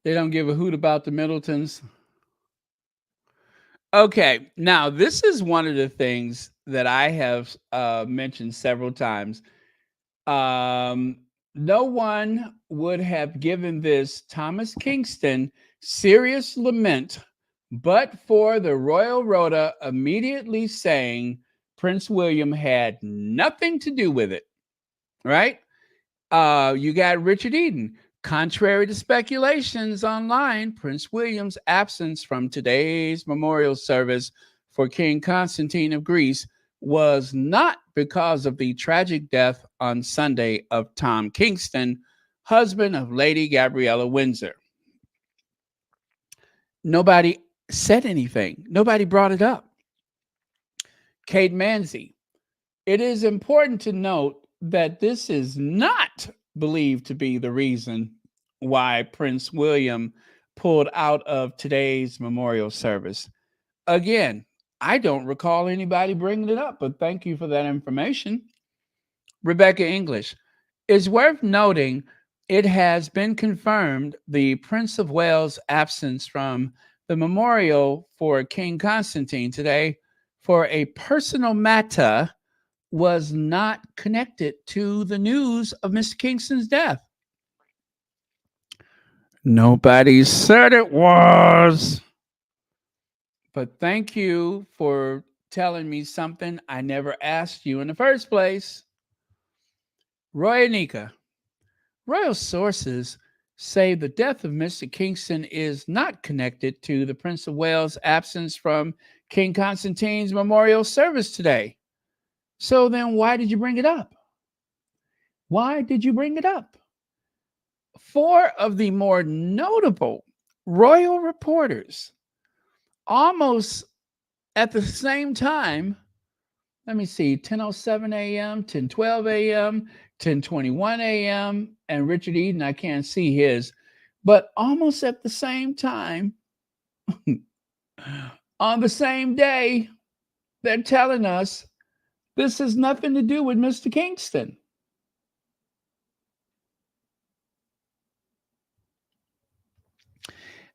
don't give a hoot about the Middletons. Okay, now this is one of the things that I have mentioned several times. No one would have given this Thomas Kingston serious lament but for the Royal Rota immediately saying Prince William had nothing to do with it, right? You got Richard Eden. Contrary to speculations online, Prince William's absence from today's memorial service for King Constantine of Greece was not because of the tragic death on Sunday of Tom Kingston, husband of Lady Gabriella Windsor. Nobody said anything. Nobody brought it up. Kate Manzi. It is important to note that this is not believed to be the reason why Prince William pulled out of today's memorial service. Again, I don't recall anybody bringing it up, but thank you for that information. Rebecca English. It's worth noting it has been confirmed the Prince of Wales' absence from the memorial for King Constantine today for a personal matter was not connected to the news of Mr. Kingston's death. Nobody said it was. But thank you for telling me something I never asked you in the first place. Roy Anika. Royal sources say the death of Mr. Kingston is not connected to the Prince of Wales' absence from King Constantine's memorial service today. So then why did you bring it up? Why did you bring it up? 4 of the more notable royal reporters, almost at the same time, let me see, 10:07 a.m., 10:12 a.m., 10:21 a.m., and Richard Eden, I can't see his, but almost at the same time, on the same day, they're telling us this has nothing to do with Mr. Kingston.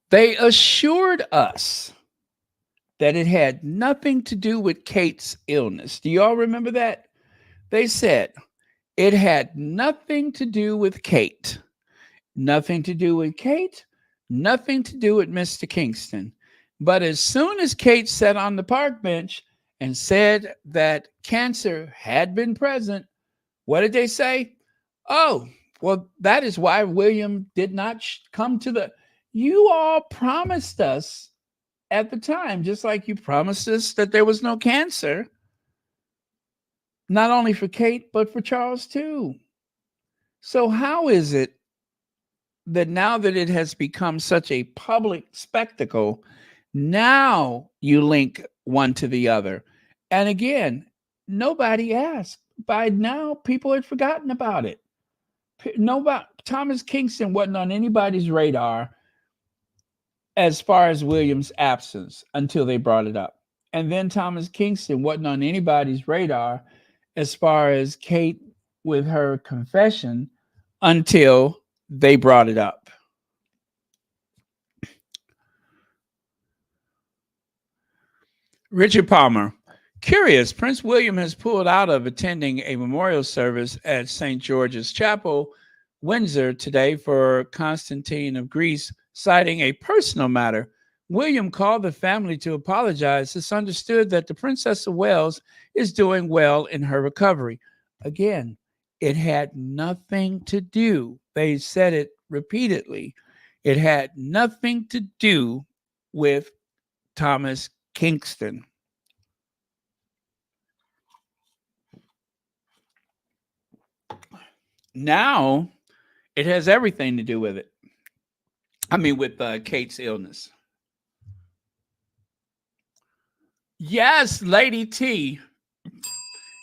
They assured us that it had nothing to do with Kate's illness. Do y'all remember that? They said it had nothing to do with Kate. Nothing to do with Kate. Nothing to do with Mr. Kingston. But as soon as Kate sat on the park bench and said that cancer had been present, what did they say? Oh, well, that is why William did not come to the... You all promised us at the time, just like you promised us that there was no cancer, not only for Kate, but for Charles too. So how is it that now that it has become such a public spectacle Now you link one to the other. And again, nobody asked. By now, people had forgotten about it. Nobody, Thomas Kingston wasn't on anybody's radar as far as William's absence until they brought it up. And then Thomas Kingston wasn't on anybody's radar as far as Kate with her confession until they brought it up. Richard Palmer. Curious, Prince William has pulled out of attending a memorial service at St. George's Chapel, Windsor, today for Constantine of Greece, citing a personal matter. William called the family to apologize. It's understood that the Princess of Wales is doing well in her recovery. Again, it had nothing to do, they said it repeatedly, it had nothing to do with Thomas Kingston. Now it has everything to do with it. I mean, with Kate's illness. Yes, Lady T.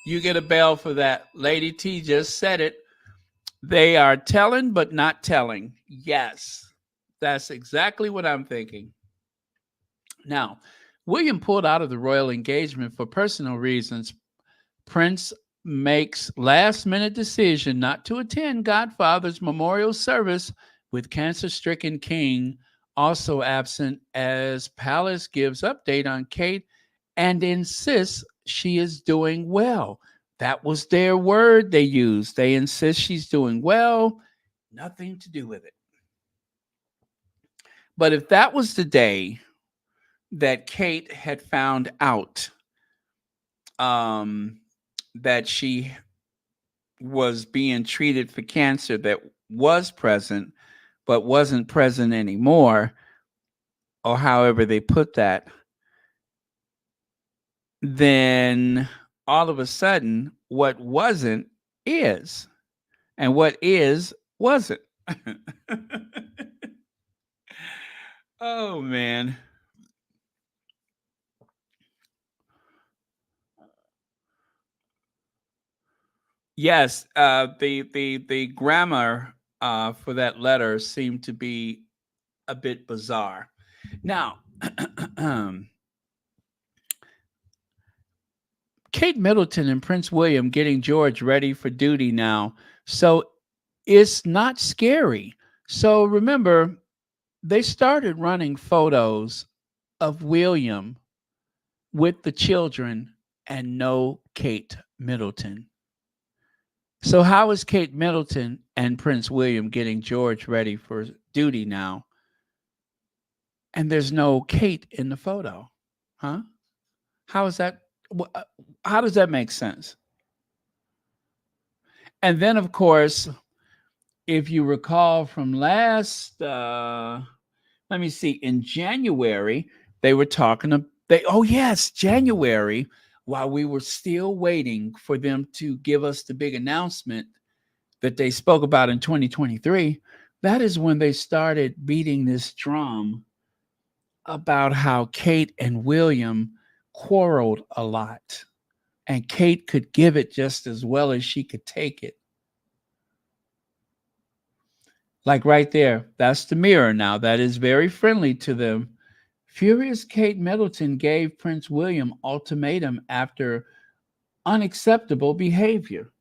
You get a bell for that. Lady T just said it. They are telling, but not telling. Yes, that's exactly what I'm thinking. Now, William pulled out of the royal engagement for personal reasons. Prince makes last-minute decision not to attend Godfather's memorial service with cancer-stricken king also absent, as palace gives update on Kate and insists she is doing well. That was their word they used. They insist she's doing well. Nothing to do with it. But if that was the day that Kate had found out that she was being treated for cancer that was present, but wasn't present anymore, or however they put that, then all of a sudden, what wasn't is, and what is wasn't. Oh, man. Yes, the grammar for that letter seemed to be a bit bizarre. Now, Kate Middleton and Prince William getting George ready for duty now, so it's not scary. So remember, they started running photos of William with the children and no Kate Middleton. So how is Kate Middleton and Prince William getting George ready for duty now? And there's no Kate in the photo, huh? How is that? How does that make sense? And then, of course, if you recall from last, let me see, in January, they were talking. Oh yes, January. While we were still waiting for them to give us the big announcement that they spoke about in 2023, that is when they started beating this drum about how Kate and William quarreled a lot, and Kate could give it just as well as she could take it. Like right there, that's the mirror now. That is very friendly to them. Furious Kate Middleton gave Prince William ultimatum after unacceptable behavior.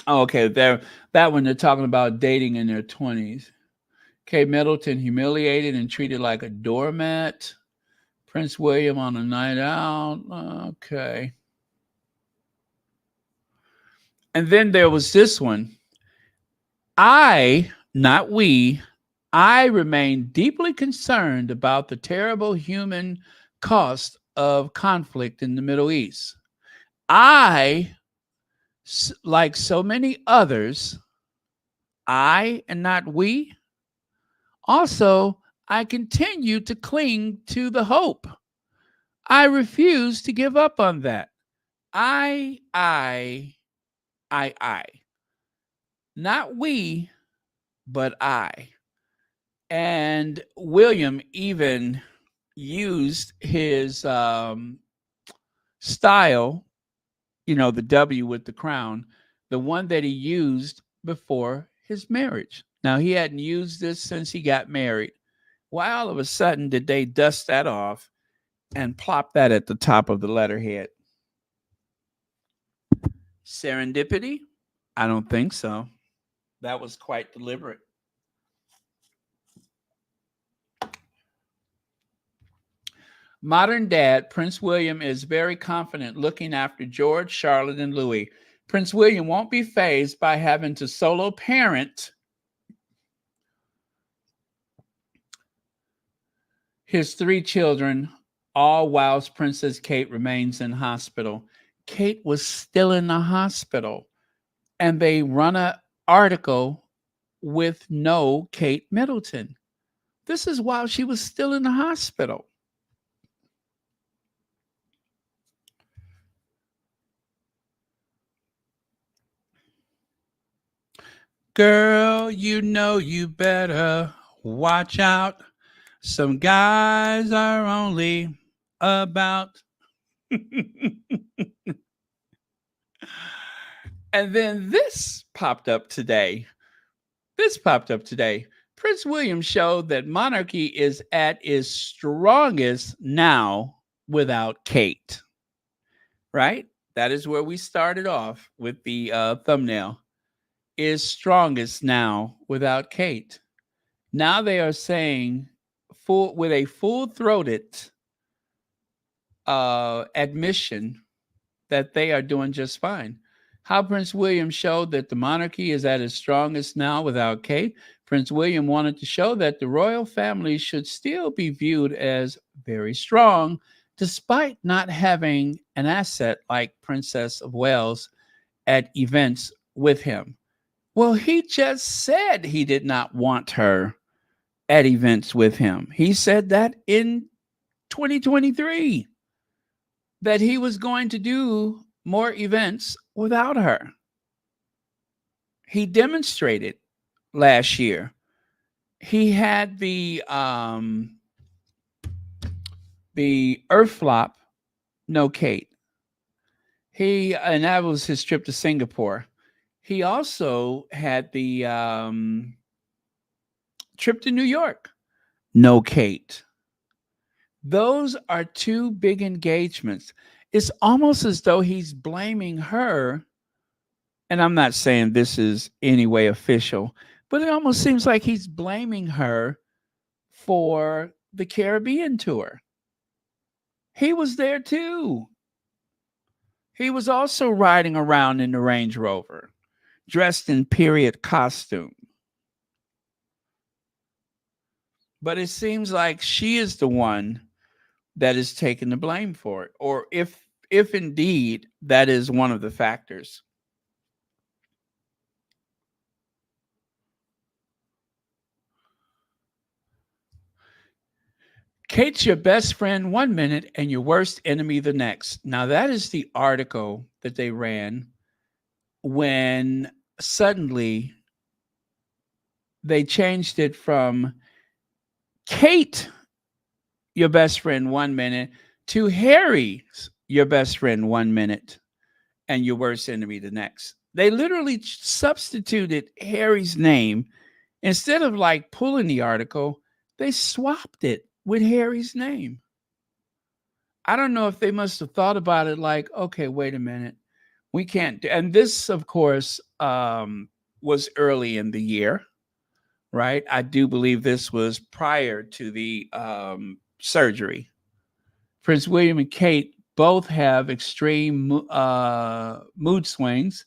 Oh, okay, that one they're talking about dating in their 20s. Kate Middleton humiliated and treated like a doormat. Prince William on a night out. Okay. And then there was this one. Not we, I remain deeply concerned about the terrible human cost of conflict in the Middle East. I, like so many others, I and not we, also, I continue to cling to the hope. I refuse to give up on that. I. Not we, but I. And William even used his style, the W with the crown, the one that he used before his marriage. Now, he hadn't used this since he got married. Why all of a sudden did they dust that off and plop that at the top of the letterhead? Serendipity? I don't think so. That was quite deliberate. Modern dad, Prince William, is very confident looking after George, Charlotte, and Louis. Prince William won't be fazed by having to solo parent his 3 children, all whilst Princess Kate remains in hospital. Kate was still in the hospital, and they run an article with no Kate Middleton. This is while she was still in the hospital. Girl, you know you better watch out. Some guys are only about. And then this popped up today. Prince William showed that monarchy is at its strongest now without Kate. Right? That is where we started off with the thumbnail. Is strongest now without Kate. Now they are saying with a full-throated admission that they are doing just fine. How Prince William showed that the monarchy is at its strongest now without Kate. Prince William wanted to show that the royal family should still be viewed as very strong, despite not having an asset like Princess of Wales at events with him. Well, he just said he did not want her at events with him. He said that in 2023 that he was going to do more events without her. He demonstrated last year. He had the Earth flop, no Kate. And that was his trip to Singapore. He also had the trip to New York, no Kate. Those are 2 big engagements. It's almost as though he's blaming her. And I'm not saying this is any way official, but it almost seems like he's blaming her for the Caribbean tour. He was there too. He was also riding around in the Range Rover, dressed in period costume. But it seems like she is the one that is taking the blame for it, or if indeed that is one of the factors. Kate's your best friend 1 minute and your worst enemy the next. Now, that is the article that they ran when suddenly they changed it from Kate, your best friend 1 minute, to Harry's your best friend 1 minute and your worst enemy the next. They literally substituted Harry's name. Instead of like pulling the article, they swapped it with Harry's name. I don't know if they must have thought about it like, okay, wait a minute. We can't do, and this, of course, was early in the year, right? I do believe this was prior to the surgery. Prince William and Kate both have extreme mood swings.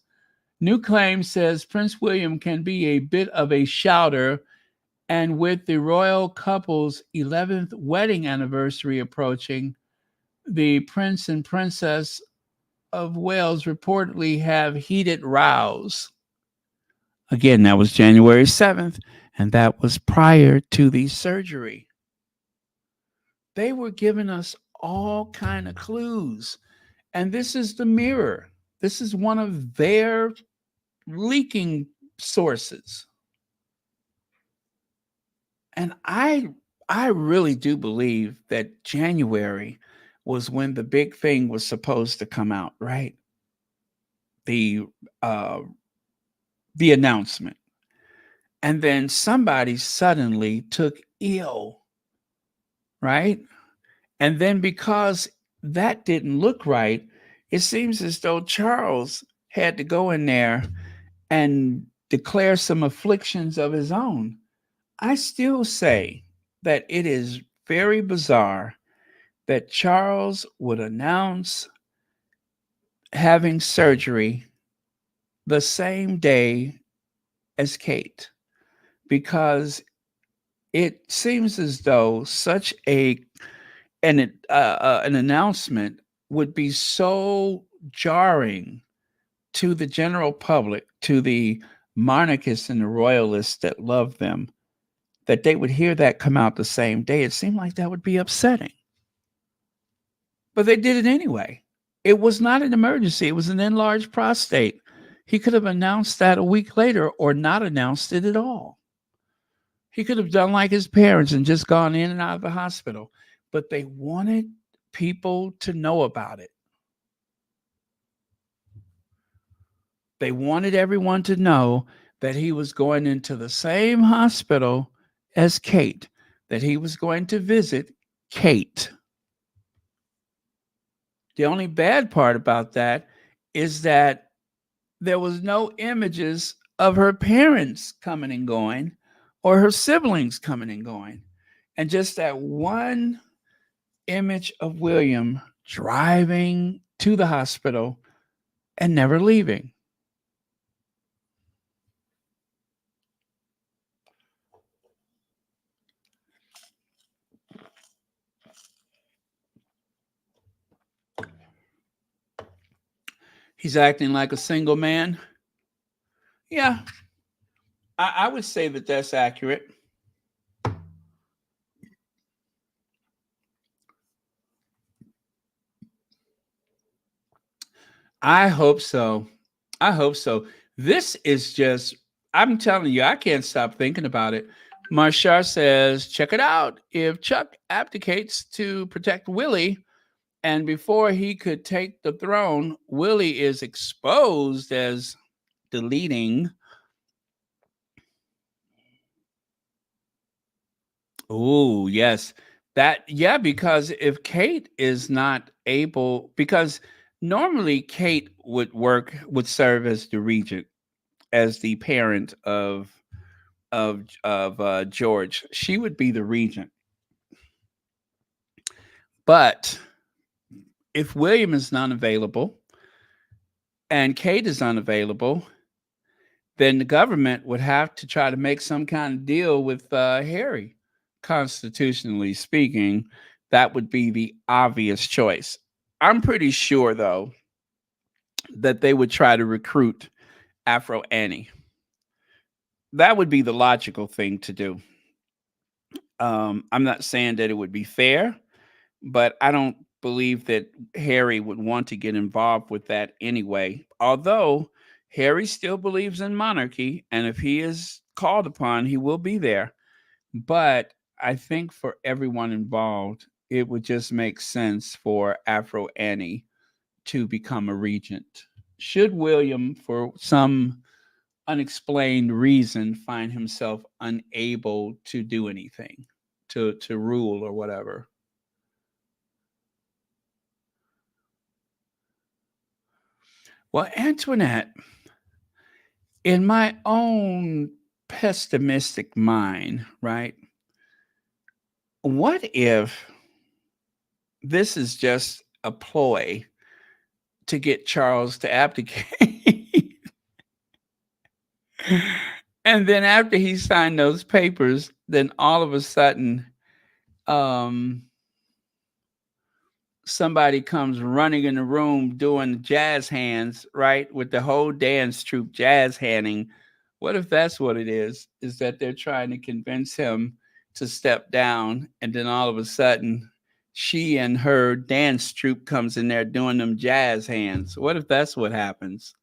New claim says Prince William can be a bit of a shouter, and with the royal couple's 11th wedding anniversary approaching, the Prince and Princess of Wales reportedly have heated rows. Again, that was January 7th, and that was prior to the surgery. They were giving us all kind of clues. And this is the Mirror. This is one of their leaking sources. And I really do believe that January was when the big thing was supposed to come out, right? The uh the announcement. And then somebody suddenly took ill, right? And then because that didn't look right, it seems as though Charles had to go in there and declare some afflictions of his own. I still say that it is very bizarre that Charles would announce having surgery the same day as Kate, because it seems as though such an announcement would be so jarring to the general public, to the monarchists and the royalists that love them, that they would hear that come out the same day. It seemed like that would be upsetting. But they did it anyway. It was not an emergency, it was an enlarged prostate. He could have announced that a week later or not announced it at all. He could have done like his parents and just gone in and out of the hospital. But they wanted people to know about it. They wanted everyone to know that he was going into the same hospital as Kate, that he was going to visit Kate. The only bad part about that is that there was no images of her parents coming and going or her siblings coming and going. And just that one image of William driving to the hospital and never leaving. He's acting like a single man. Yeah, I would say that that's accurate. I hope so. I hope so. This is just, I'm telling you, I can't stop thinking about it. Marshall says, check it out. If Chuck abdicates to protect Willie, and before he could take the throne, Willie is exposed as deleting. Oh, yes. Yeah, because if Kate is not able, because normally Kate would serve as the regent, as the parent of George. She would be the regent. But if William is not available and Kate is unavailable, then the government would have to try to make some kind of deal with Harry. Constitutionally speaking, that would be the obvious choice. I'm pretty sure, though, that they would try to recruit Afro Annie. That would be the logical thing to do. I'm not saying that it would be fair, but I don't believe that Harry would want to get involved with that anyway. Although Harry still believes in monarchy, and if he is called upon, he will be there. But I think for everyone involved, it would just make sense for Afro Annie to become a regent. Should William, for some unexplained reason, find himself unable to do anything, to rule or whatever. Well, Antoinette, in my own pessimistic mind, right? What if this is just a ploy to get Charles to abdicate? And then after he signed those papers, then all of a sudden, um, somebody comes running in the room doing jazz hands, right? With the whole dance troupe jazz handing. What if that's what it is that they're trying to convince him to step down, and then all of a sudden she and her dance troupe comes in there doing them jazz hands? What if that's what happens?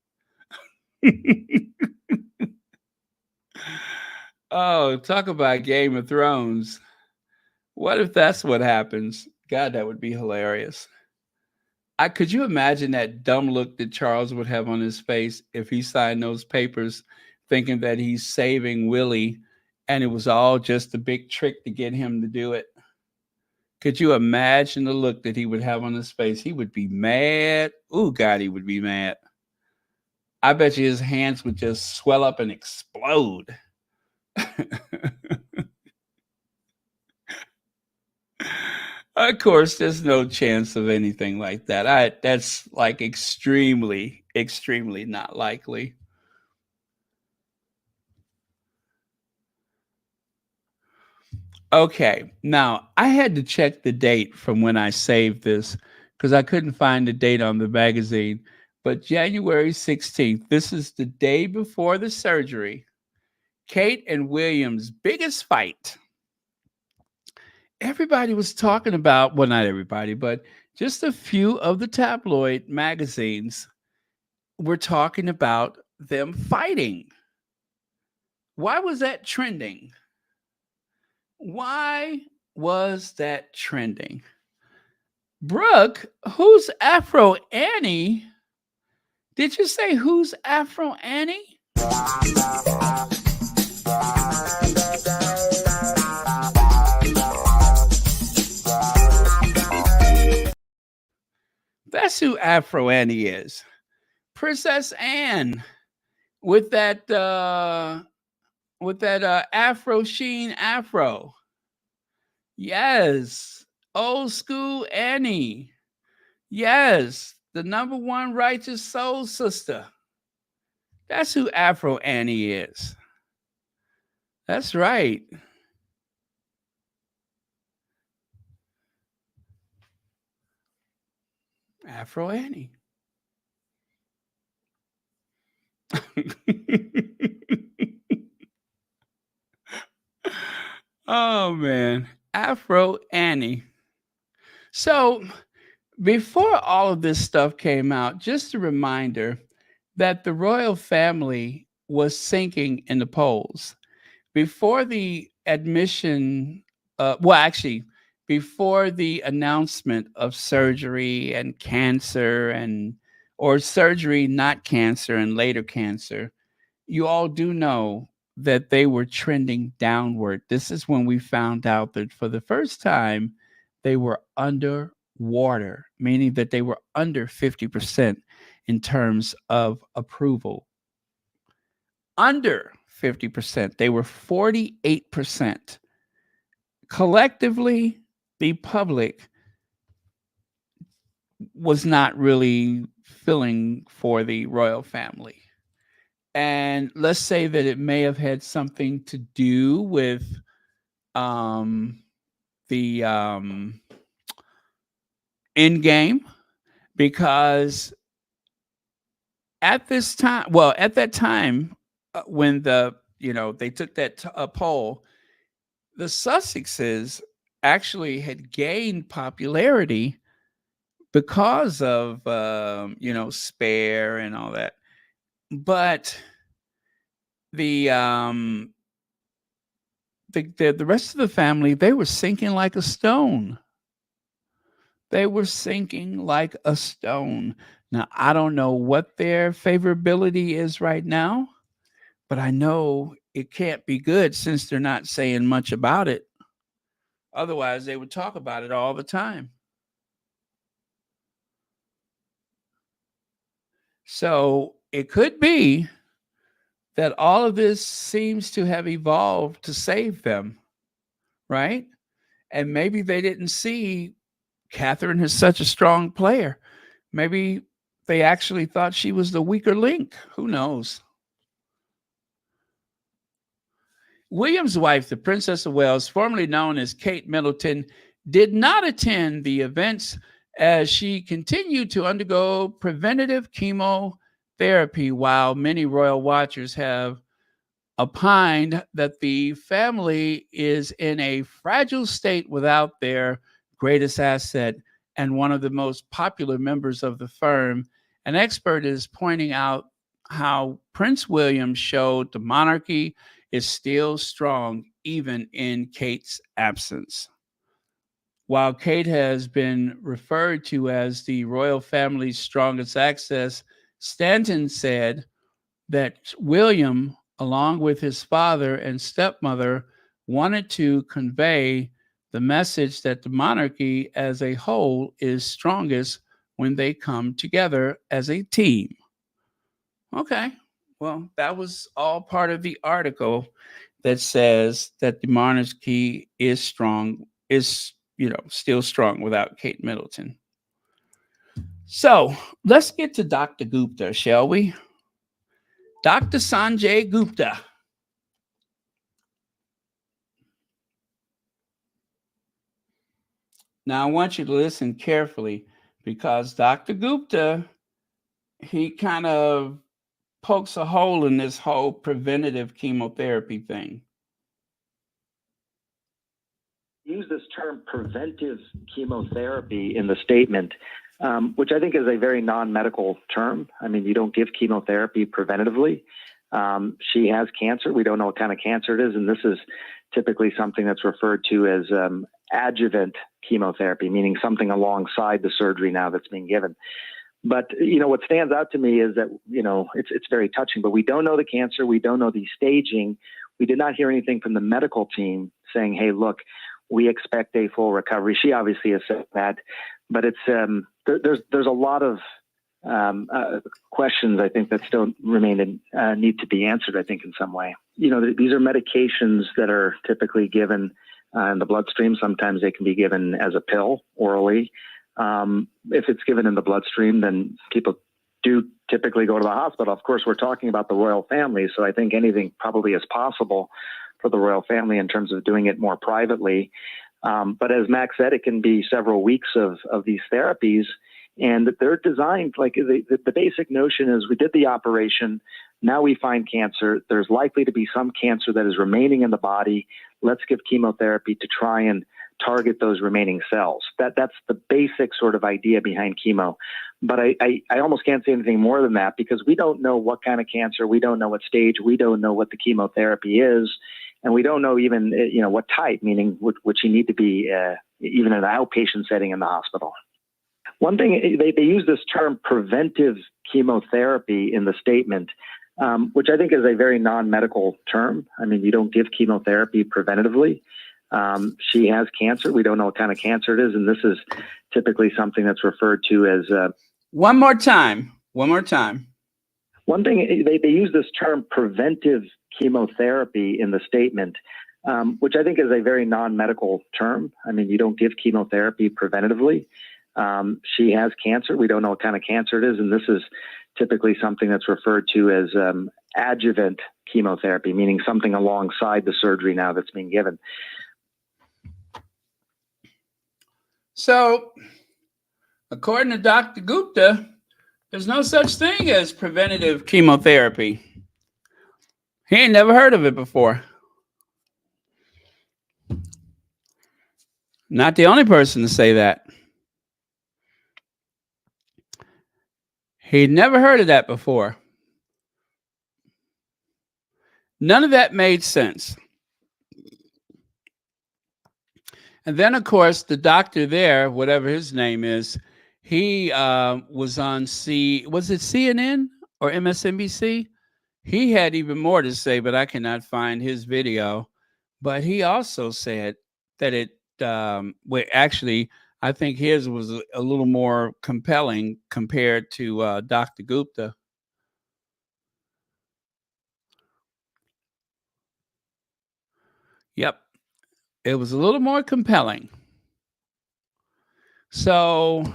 Oh, talk about Game of Thrones. What if that's what happens? God, that would be hilarious. Could you imagine that dumb look that Charles would have on his face if he signed those papers thinking that he's saving Willie and it was all just a big trick to get him to do it? Could you imagine the look that he would have on his face? He would be mad. Oh, God, he would be mad. I bet you his hands would just swell up and explode. Of course, there's no chance of anything like that. That's like extremely, extremely not likely. Okay, now I had to check the date from when I saved this because I couldn't find the date on the magazine. But January 16th, this is the day before the surgery. Kate and William's biggest fight. Everybody was talking about, well, not everybody, but just a few of the tabloid magazines were talking about them fighting. Why was that trending? Why was that trending? Brooke, who's Afro Annie? Did you say who's Afro Annie? That's who Afro Annie is. Princess Anne with that Afro Sheen afro. Yes. Old school Annie. Yes. The number one righteous soul sister. That's who Afro Annie is. That's right. Afro Annie. Oh man, Afro Annie. So before all of this stuff came out, just a reminder that the royal family was sinking in the polls. Before the admission, actually, before the announcement of surgery and cancer or surgery, not cancer, and later cancer, you all do know that they were trending downward. This is when we found out that for the first time, they were underwater, meaning that they were under 50% in terms of approval. Under 50%, they were 48%. Collectively, the public was not really feeling for the royal family. And let's say that it may have had something to do with the end game, because at that time, when they took that poll, the Sussexes actually had gained popularity because of Spare and all that. But the rest of the family, they were sinking like a stone. They were sinking like a stone. Now, I don't know what their favorability is right now, but I know it can't be good since they're not saying much about it. Otherwise, they would talk about it all the time. So it could be that all of this seems to have evolved to save them, right? And maybe they didn't see Catherine as such a strong player. Maybe they actually thought she was the weaker link. Who knows? William's wife, the Princess of Wales, formerly known as Kate Middleton, did not attend the events as she continued to undergo preventative chemotherapy, while many royal watchers have opined that the family is in a fragile state without their greatest asset and one of the most popular members of the firm. An expert is pointing out how Prince William showed the monarchy is still strong even in Kate's absence. While Kate has been referred to as the royal family's strongest access, Stanton said that William, along with his father and stepmother, wanted to convey the message that the monarchy as a whole is strongest when they come together as a team. Okay, well, that was all part of the article that says that the monarchy is strong, is, still strong without Kate Middleton. So let's get to Dr. Gupta, shall we? Dr. Sanjay Gupta. Now, I want you to listen carefully because Dr. Gupta, he kind of pokes a hole in this whole preventative chemotherapy thing. Use this term preventive chemotherapy in the statement, which I think is a very non-medical term. I mean, you don't give chemotherapy preventatively. She has cancer. We don't know what kind of cancer it is. And this is typically something that's referred to as adjuvant chemotherapy, meaning something alongside the surgery now that's being given. But, what stands out to me is that, it's very touching, but we don't know the cancer. We don't know the staging. We did not hear anything from the medical team saying, hey, look, we expect a full recovery. She obviously has said that, but it's there's a lot of questions I think that still remain and need to be answered. I think in some way, these are medications that are typically given in the bloodstream. Sometimes they can be given as a pill orally. If it's given in the bloodstream, then people do typically go to the hospital. Of course, we're talking about the royal family, so I think anything probably is possible for the royal family in terms of doing it more privately. But as Max said, it can be several weeks of these therapies, and they're designed like the basic notion is we did the operation. Now we find cancer. There's likely to be some cancer that is remaining in the body. Let's give chemotherapy to try and target those remaining cells. That's the basic sort of idea behind chemo. But I almost can't say anything more than that because we don't know what kind of cancer. We don't know what stage. We don't know what the chemotherapy is. And we don't know even, what type, meaning would she need to be even in an outpatient setting in the hospital. One thing, they use this term preventive chemotherapy in the statement, which I think is a very non-medical term. I mean, you don't give chemotherapy preventatively. She has cancer. We don't know what kind of cancer it is. And this is typically something that's referred to as... One more time. One thing, they use this term preventive chemotherapy in the statement, which I think is a very non-medical term. I mean, you don't give chemotherapy preventatively. She has cancer. We don't know what kind of cancer it is. And this is typically something that's referred to as adjuvant chemotherapy, meaning something alongside the surgery now that's being given. So, according to Dr. Gupta, there's no such thing as preventative chemotherapy. He ain't never heard of it before. Not the only person to say that. He'd never heard of that before. None of that made sense. And then, of course, the doctor there, whatever his name is, he was on was it CNN or MSNBC? He had even more to say, but I cannot find his video. But he also said that actually, I think his was a little more compelling compared to Dr. Gupta. Yep. It was a little more compelling. So,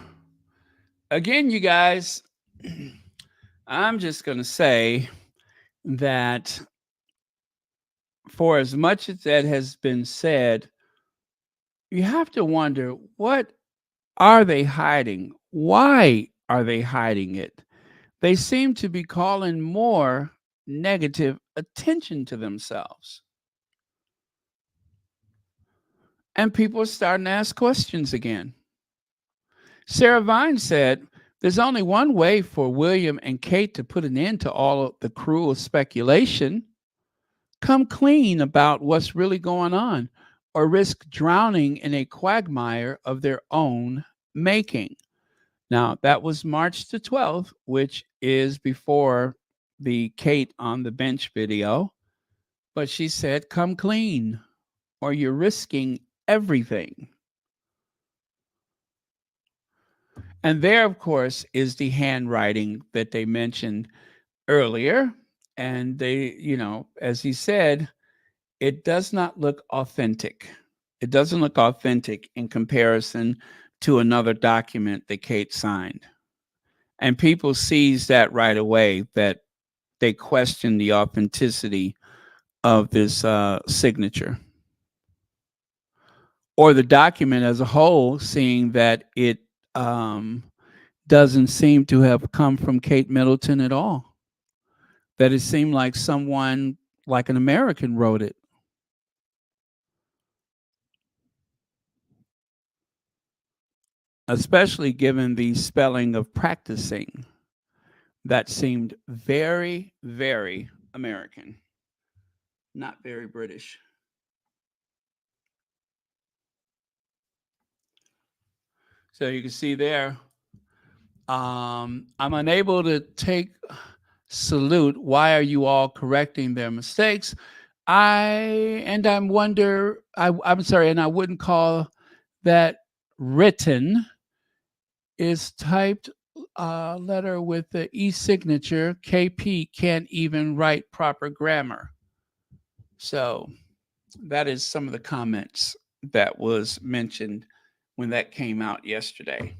again, you guys, I'm just going to say that for as much as that has been said, you have to wonder, what are they hiding? Why are they hiding it? They seem to be calling more negative attention to themselves. And people are starting to ask questions again. Sarah Vine said, there's only one way for William and Kate to put an end to all of the cruel speculation. come clean about what's really going on, or risk drowning in a quagmire of their own making. Now, that was March the 12th, which is before the Kate on the bench video. But she said, come clean, or you're risking everything. And there, of course, is the handwriting that they mentioned earlier. And they, as he said, it does not look authentic. It doesn't look authentic in comparison to another document that Kate signed. And people seized that right away, that they questioned the authenticity of this signature, or the document as a whole, seeing that it doesn't seem to have come from Kate Middleton at all. That it seemed like someone, like an American, wrote it. Especially given the spelling of practicing. That seemed very, very American, not very British. So you can see there, I'm unable to take salute. Why are you all correcting their mistakes? I'm sorry, and I wouldn't call that written. Is typed letter with the e-signature. KP can't even write proper grammar. So that is some of the comments that was mentioned when that came out yesterday.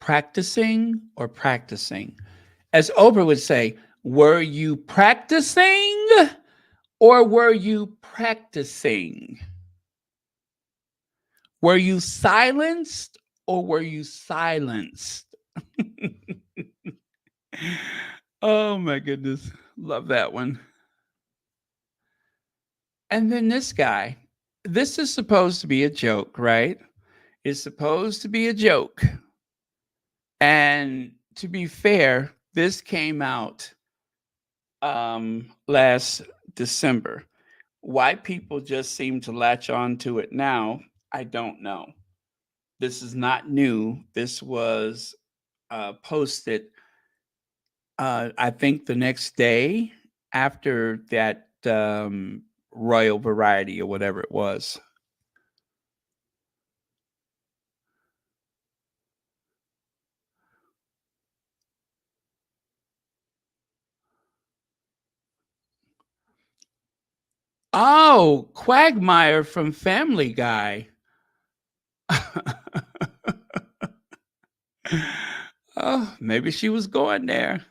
Practicing or practicing? As Oprah would say, were you practicing or were you practicing? Were you silenced or were you silenced? Oh my goodness. Love that one. And then this guy, this is supposed to be a joke, right? It's supposed to be a joke. And to be fair, this came out last December. Why people just seem to latch on to it now, I don't know. This is not new. This was posted, I think, the next day after that Royal Variety or whatever it was. Oh, Quagmire from Family Guy. Oh, maybe she was going there.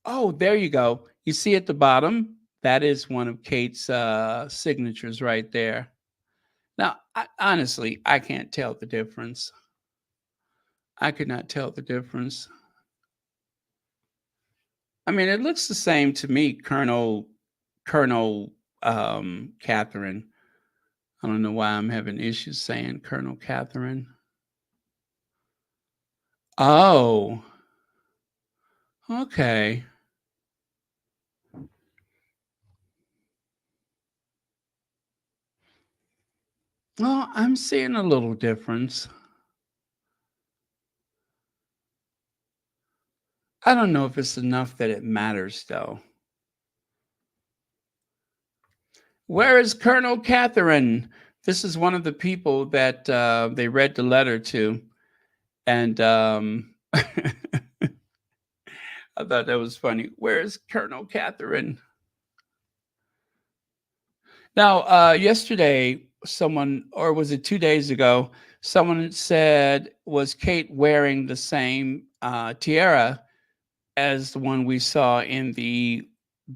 Oh, there you go. You see at the bottom, that is one of Kate's signatures right there. Now, honestly, I can't tell the difference. I could not tell the difference. I mean, it looks the same to me, Colonel Catherine. I don't know why I'm having issues saying Colonel Catherine. Oh, okay. Well, I'm seeing a little difference. I don't know if it's enough that it matters, though. Where is Colonel Catherine? This is one of the people that they read the letter to. And I thought that was funny. Where is Colonel Catherine? Now, yesterday, someone, or was it 2 days ago, someone said, was Kate wearing the same tiara as the one we saw in the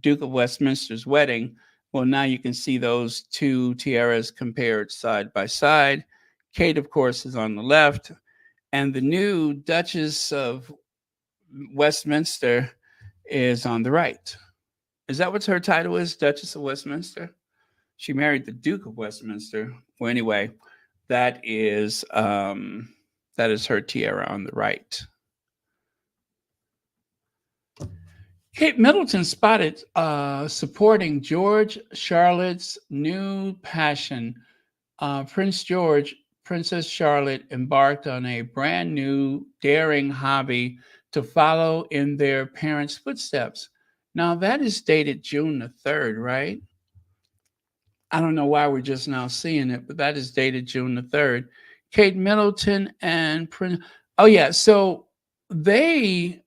Duke of Westminster's wedding? Well, now you can see those two tiaras compared side by side. Kate, of course, is on the left, and the new Duchess of Westminster is on the right. Is that what her title is, Duchess of Westminster? She married the Duke of Westminster. Well, anyway, that is her tiara on the right. Kate Middleton spotted supporting George Charlotte's new passion. Prince George, Princess Charlotte embarked on a brand new, daring hobby to follow in their parents' footsteps. Now, that is dated June the 3rd, right? I don't know why we're just now seeing it, but that is dated June the 3rd. Kate Middleton and Prince. Oh, yeah. So they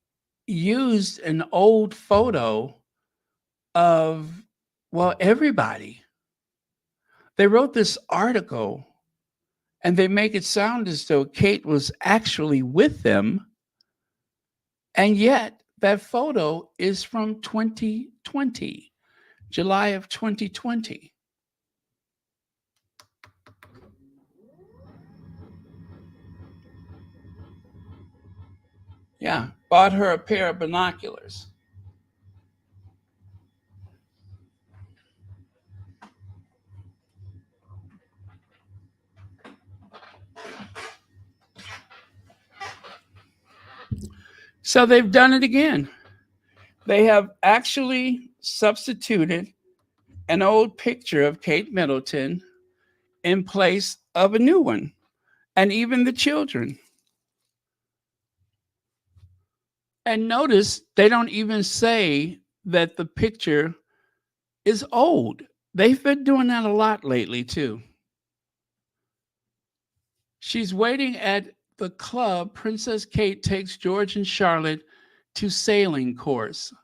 used an old photo of, well, everybody. They wrote this article and they make it sound as though Kate was actually with them. And yet that photo is from 2020, July of 2020. Yeah, bought her a pair of binoculars. So they've done it again. They have actually substituted an old picture of Kate Middleton in place of a new one, and even the children. And notice they don't even say that the picture is old. They've been doing that a lot lately, too. She's waiting at the club. Princess Kate takes George and Charlotte to sailing course.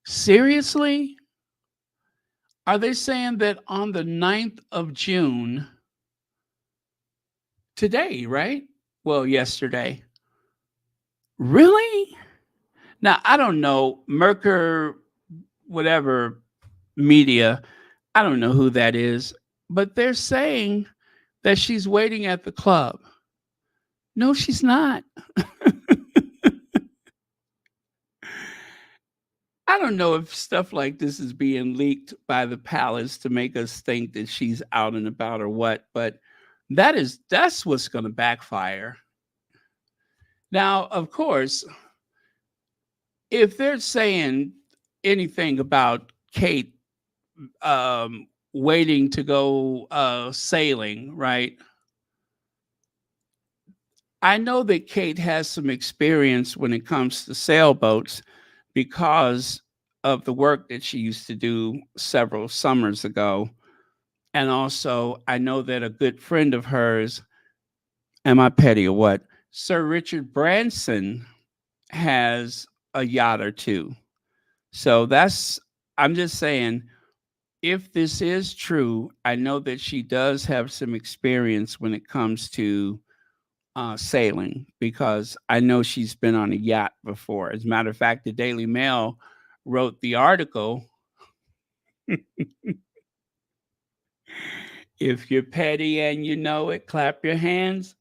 Seriously? Are they saying that on the 9th of June, today, right? Well, yesterday. Really? Now, I don't know. Merker, whatever media, I don't know who that is, but they're saying that she's waiting at the club. No, she's not. I don't know if stuff like this is being leaked by the palace to make us think that she's out and about or what, but that's what's going to backfire. Now, of course, if they're saying anything about Kate waiting to go sailing, right? I know that Kate has some experience when it comes to sailboats because of the work that she used to do several summers ago. And also, I know that a good friend of hers, am I petty or what? Sir Richard Branson has a yacht or two. So I'm just saying, if this is true, I know that she does have some experience when it comes to sailing because I know she's been on a yacht before. As a matter of fact, the Daily Mail wrote the article. If you're petty and you know it, clap your hands.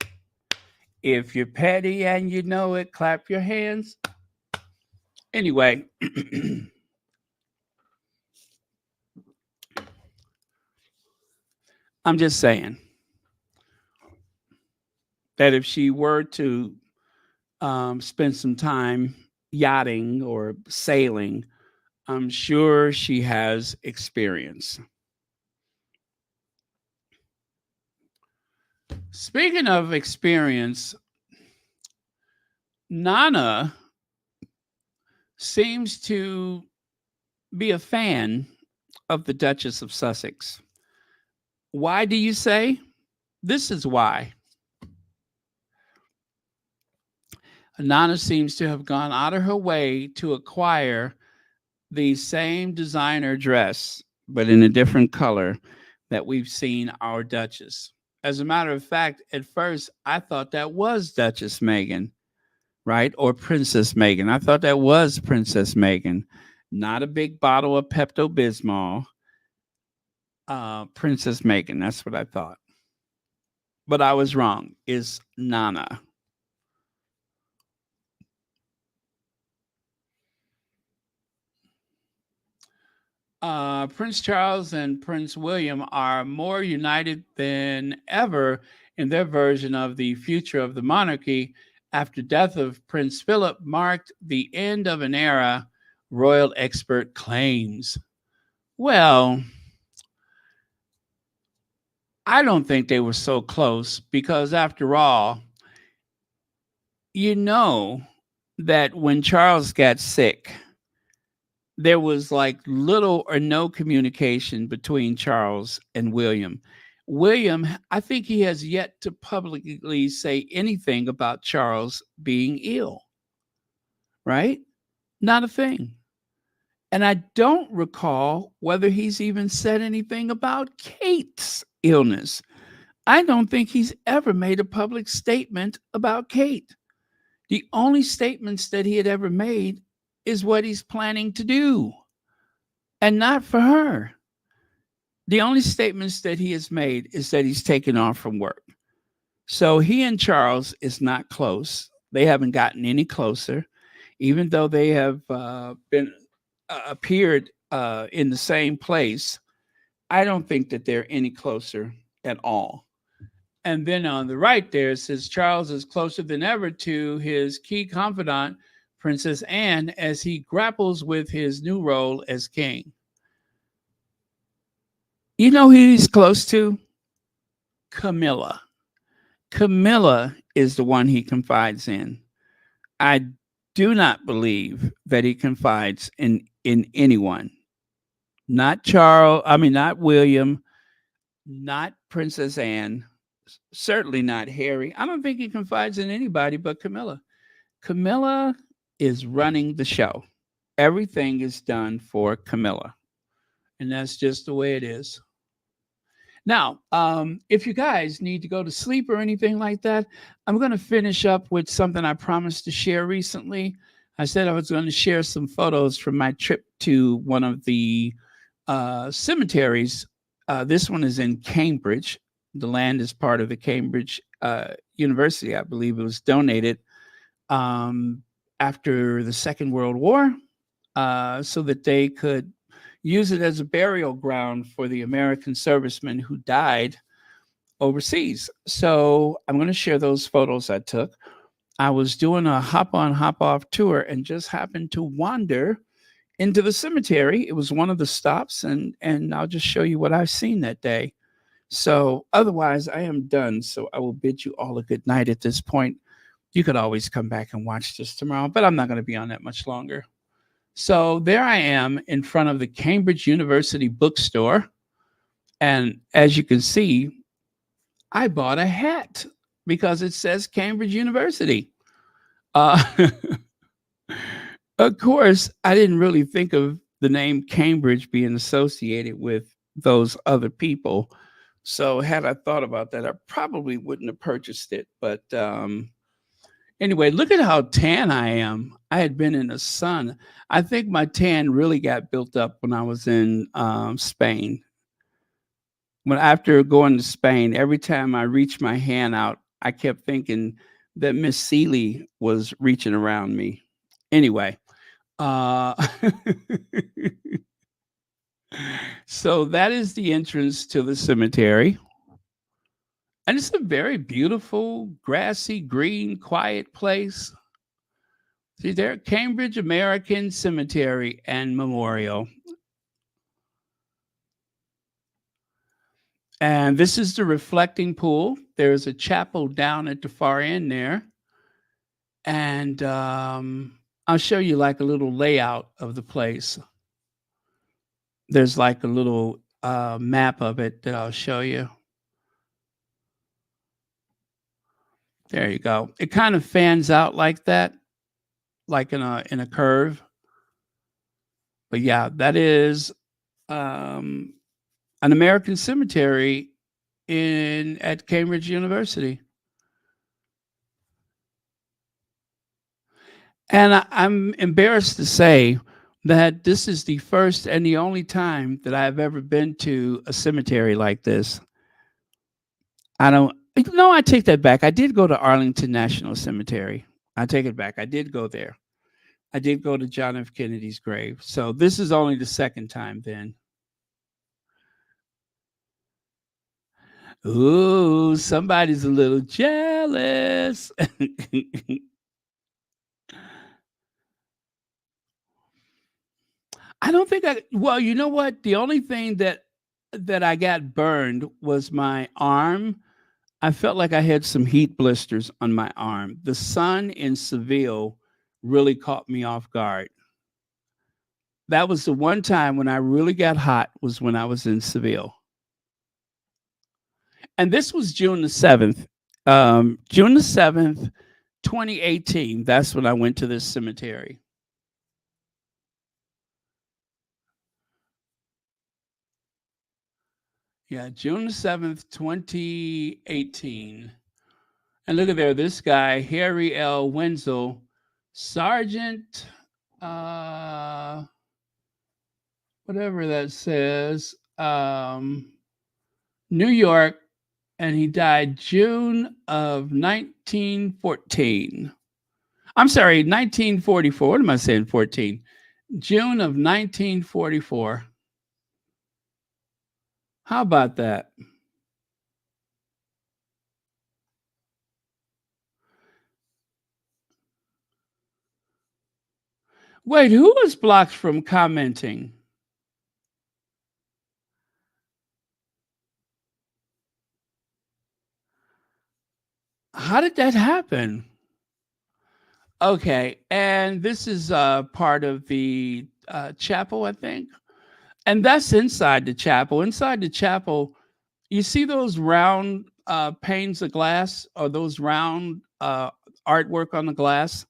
If you're petty and you know it, clap your hands. Anyway, I'm just saying that if she were to spend some time yachting or sailing, I'm sure she has experience. Speaking of experience, Nana seems to be a fan of the Duchess of Sussex. Why do you say? This is why. Nana seems to have gone out of her way to acquire the same designer dress, but in a different color that we've seen our Duchess. As a matter of fact, at first, I thought that was Duchess Meghan, right? Or Princess Meghan. I thought that was Princess Meghan, not a big bottle of Pepto Bismol. Princess Meghan. That's what I thought. But I was wrong. It's Nana. Prince Charles and Prince William are more united than ever in their version of the future of the monarchy after death of Prince Philip marked the end of an era, royal expert claims. Well, I don't think they were so close because, after all, you know that when Charles got sick, there was like little or no communication between Charles and William. William, I think he has yet to publicly say anything about Charles being ill, right? Not a thing. And I don't recall whether he's even said anything about Kate's illness. I don't think he's ever made a public statement about Kate. The only statements that he had ever made is what he's planning to do, and not for her. The only statements that he has made is that he's taken off from work. So he and Charles is not close. They haven't gotten any closer, even though they have been appeared in the same place. I don't think that they're any closer at all. And then on the right there, it says Charles is closer than ever to his key confidant, Princess Anne, as he grapples with his new role as king. You know who he's close to? Camilla. Camilla is the one he confides in. I do not believe that he confides in anyone. Not Charles, I mean, not William, not Princess Anne, certainly not Harry. I don't think he confides in anybody but Camilla. Camilla is running the show. Everything is done for Camilla. And that's just the way it is. Now, if you guys need to go to sleep or anything like that, I'm going to finish up with something I promised to share recently. I said I was going to share some photos from my trip to one of the cemeteries. This one is in Cambridge. The land is part of the Cambridge University. I believe it was donated after the Second World War so that they could use it as a burial ground for the American servicemen who died overseas. So I'm going to share those photos I took. I was doing a hop on, hop off tour and just happened to wander into the cemetery. It was one of the stops, and I'll just show you what I've seen that day. So otherwise, I am done. So I will bid you all a good night at this point. You could always come back and watch this tomorrow, but I'm not going to be on that much longer. So there I am in front of the Cambridge University bookstore. And as you can see, I bought a hat because it says Cambridge University. Of course, I didn't really think of the name Cambridge being associated with those other people. So had I thought about that, I probably wouldn't have purchased it. But anyway, look at how tan I am. I had been in the sun. I think my tan really got built up when I was in Spain. When after going to Spain, every time I reached my hand out, I kept thinking that Miss Seeley was reaching around me. Anyway, so that is the entrance to the cemetery. And it's a very beautiful, grassy, green, quiet place. See there, Cambridge American Cemetery and Memorial. And this is the reflecting pool. There's a chapel down at the far end there. And I'll show you like a little layout of the place. There's like a little map of it that I'll show you. There you go. It kind of fans out like that, like in a curve. But yeah, that is an American cemetery at Cambridge University. And I'm embarrassed to say that this is the first and the only time that I've ever been to a cemetery like this. I take that back. I did go to Arlington National Cemetery. I take it back. I did go there. I did go to John F. Kennedy's grave. So this is only the second time then. Ooh, somebody's a little jealous. I don't think well, you know what? The only thing that I got burned was my arm. I felt like I had some heat blisters on my arm. The sun in Seville really caught me off guard. That was the one time when I really got hot was when I was in Seville. And this was June the 7th. June the 7th, 2018. That's when I went to this cemetery. Yeah, June the 7th, 2018. And look at there, this guy, Harry L. Wenzel, Sergeant, uh, whatever that says, New York, and he died June of 1914. I'm sorry, 1944. What am I saying? 14. June of 1944. How about that? Wait, who was blocked from commenting? How did that happen? Okay, and this is part of the chapel, I think. And that's inside the chapel. Inside the chapel, you see those round panes of glass or those round artwork on the glass?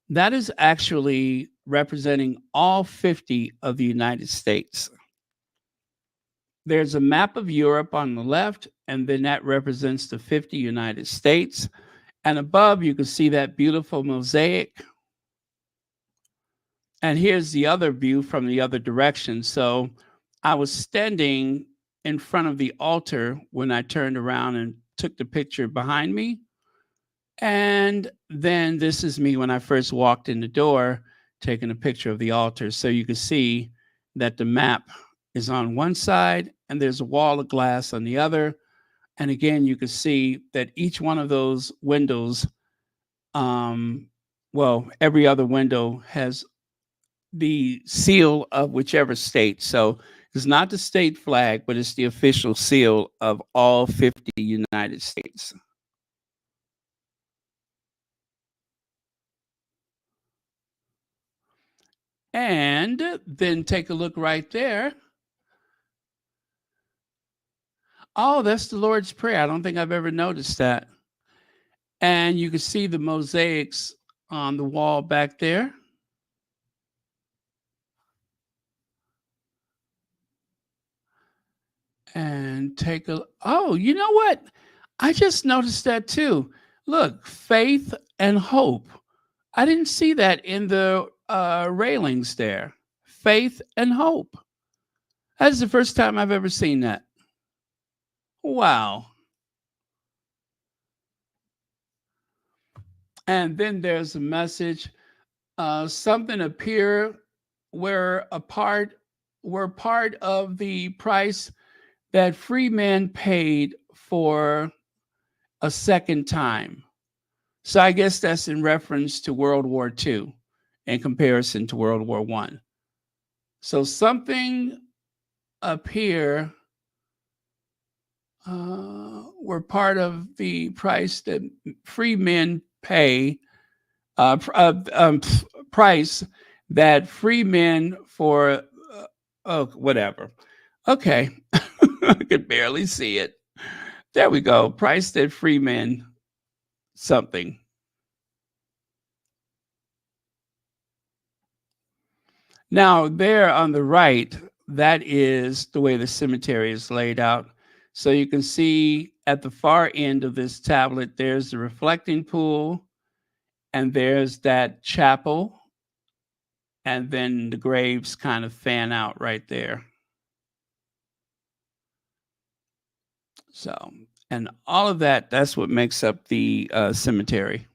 That is actually representing all 50 of the United States. There's a map of Europe on the left, and then that represents the 50 United States. And above, you can see that beautiful mosaic. And here's the other view from the other direction. So I was standing in front of the altar when I turned around and took the picture behind me. And then this is me when I first walked in the door, taking a picture of the altar. So you can see that the map is on one side and there's a wall of glass on the other. And again, you can see that each one of those windows, well, every other window has the seal of whichever state. So it's not the state flag, but it's the official seal of all 50 United States. And then take a look right there. Oh, that's the Lord's Prayer. I don't think I've ever noticed that. And you can see the mosaics on the wall back there. And take a, oh, you know what? I just noticed that too. Look, faith and hope. I didn't see that in the railings there. Faith and hope. That's the first time I've ever seen that. Wow. And then there's a message. Something appear where were part of the price that free men paid for a second time. So I guess that's in reference to World War II in comparison to World War I. So something up here were part of the price that free men pay, price that free men for, oh, whatever. Okay, I could barely see it. There we go. Price that free men something. Now, there on the right, that is the way the cemetery is laid out. So you can see at the far end of this tablet, there's the reflecting pool, and there's that chapel, and then the graves kind of fan out right there. So, and all of that, that's what makes up the cemetery.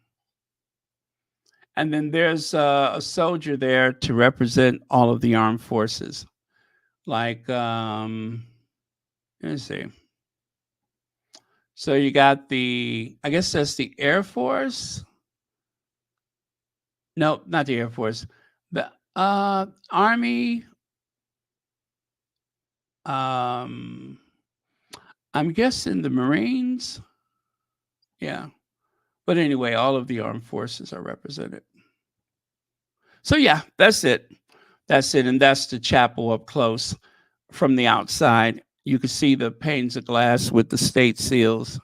And then there's a soldier there to represent all of the armed forces. Like, let me see. So you got I guess that's the Air Force. No, not the Air Force. The Army. Um, I'm guessing the Marines. Yeah. But anyway, all of the armed forces are represented. So yeah, that's it. That's it. And that's the chapel up close from the outside. You can see the panes of glass with the state seals.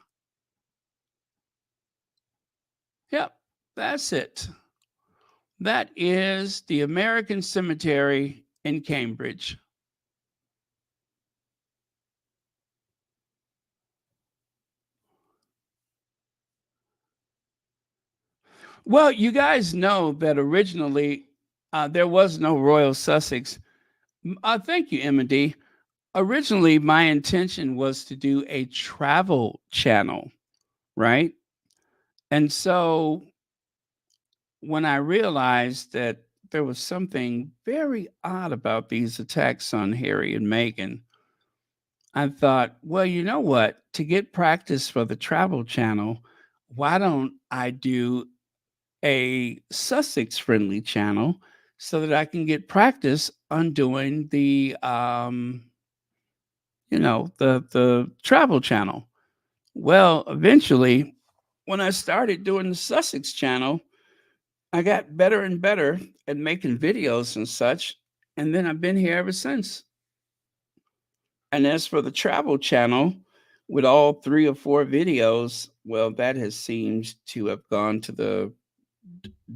Yep, that's it. That is the American Cemetery in Cambridge. Well, you guys know that originally there was no Royal Sussex. Thank you, Emma D. Originally, my intention was to do a travel channel, right? And so when I realized that there was something very odd about these attacks on Harry and Meghan, I thought, well, you know what? To get practice for the travel channel, why don't I do a Sussex friendly channel so that I can get practice on doing the travel channel. Well, eventually, when I started doing the Sussex channel, I got better and better at making videos and such. And then I've been here ever since. And as for the travel channel, with all 3 or 4 videos, well, that has seemed to have gone to the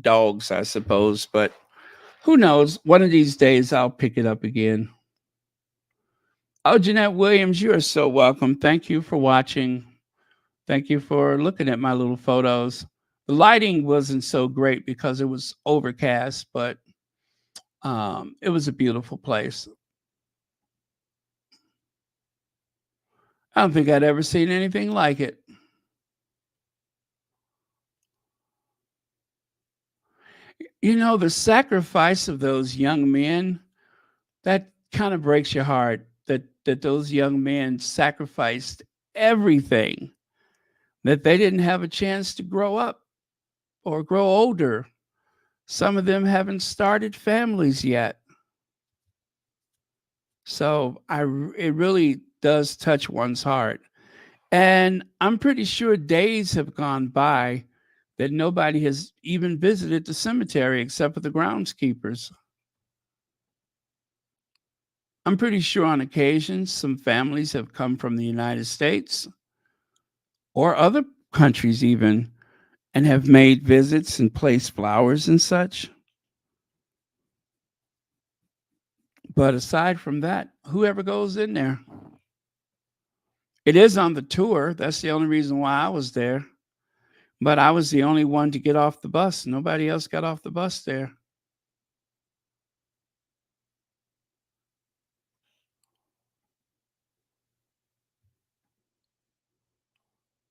dogs, I suppose. But who knows? One of these days, I'll pick it up again. Oh, Jeanette Williams, you are so welcome. Thank you for watching. Thank you for looking at my little photos. The lighting wasn't so great because it was overcast, but it was a beautiful place. I don't think I'd ever seen anything like it. You know, the sacrifice of those young men, that kind of breaks your heart that those young men sacrificed everything, that they didn't have a chance to grow up or grow older. Some of them haven't started families yet. So it really does touch one's heart. And I'm pretty sure days have gone by that nobody has even visited the cemetery except for the groundskeepers. I'm pretty sure on occasion some families have come from the United States or other countries even and have made visits and placed flowers and such. But aside from that, whoever goes in there? It is on the tour. That's the only reason why I was there. But I was the only one to get off the bus. Nobody else got off the bus there.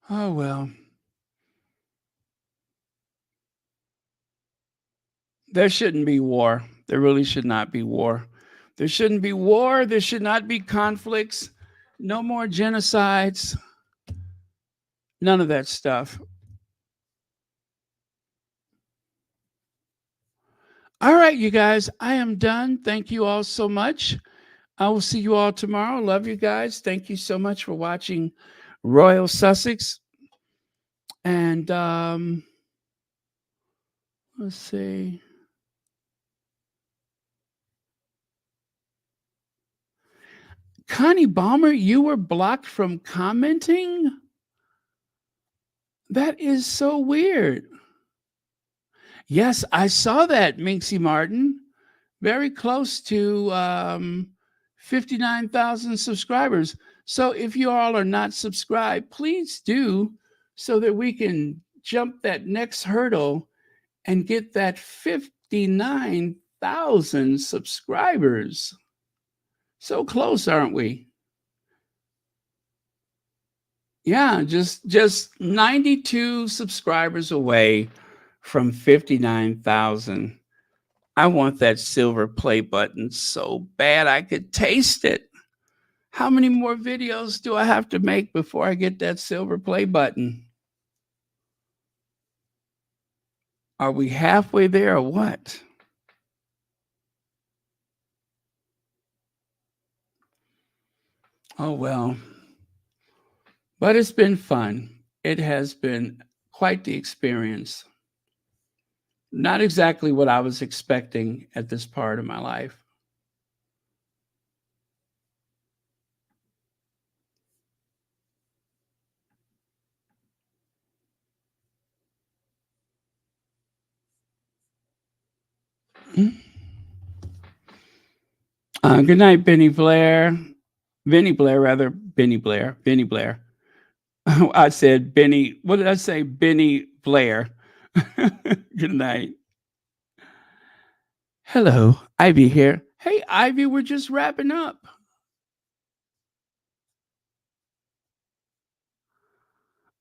Oh, well. There shouldn't be war. There really should not be war. There shouldn't be war. There should not be conflicts. No more genocides. None of that stuff. All right, you guys, I am done. Thank you all so much. I will see you all tomorrow. Love you guys. Thank you so much for watching Royal Sussex. And let's see. Connie Balmer, you were blocked from commenting? That is so weird. Yes, I saw that, Minxie Martin. Very close to 59,000 subscribers. So if you all are not subscribed, please do so that we can jump that next hurdle and get that 59,000 subscribers. So close, aren't we? Yeah, just 92 subscribers away from 59,000. I want that silver play button so bad I could taste it. How many more videos do I have to make before I get that silver play button? Are we halfway there or what? Oh, well. But it's been fun. It has been quite the experience. Not exactly what I was expecting at this part of my life. Good night, Benny Blair. Benny Blair, rather. Benny Blair. Benny Blair. I said Benny. What did I say? Benny Blair. Good night. Hello, Ivy here. Hey, Ivy, we're just wrapping up.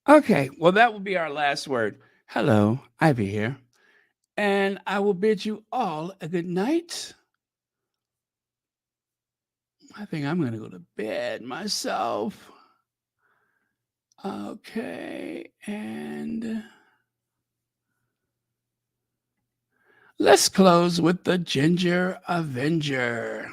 Okay, well, that will be our last word. Hello, Ivy here. And I will bid you all a good night. I think I'm going to go to bed myself. Okay, and let's close with the Ginger Avenger.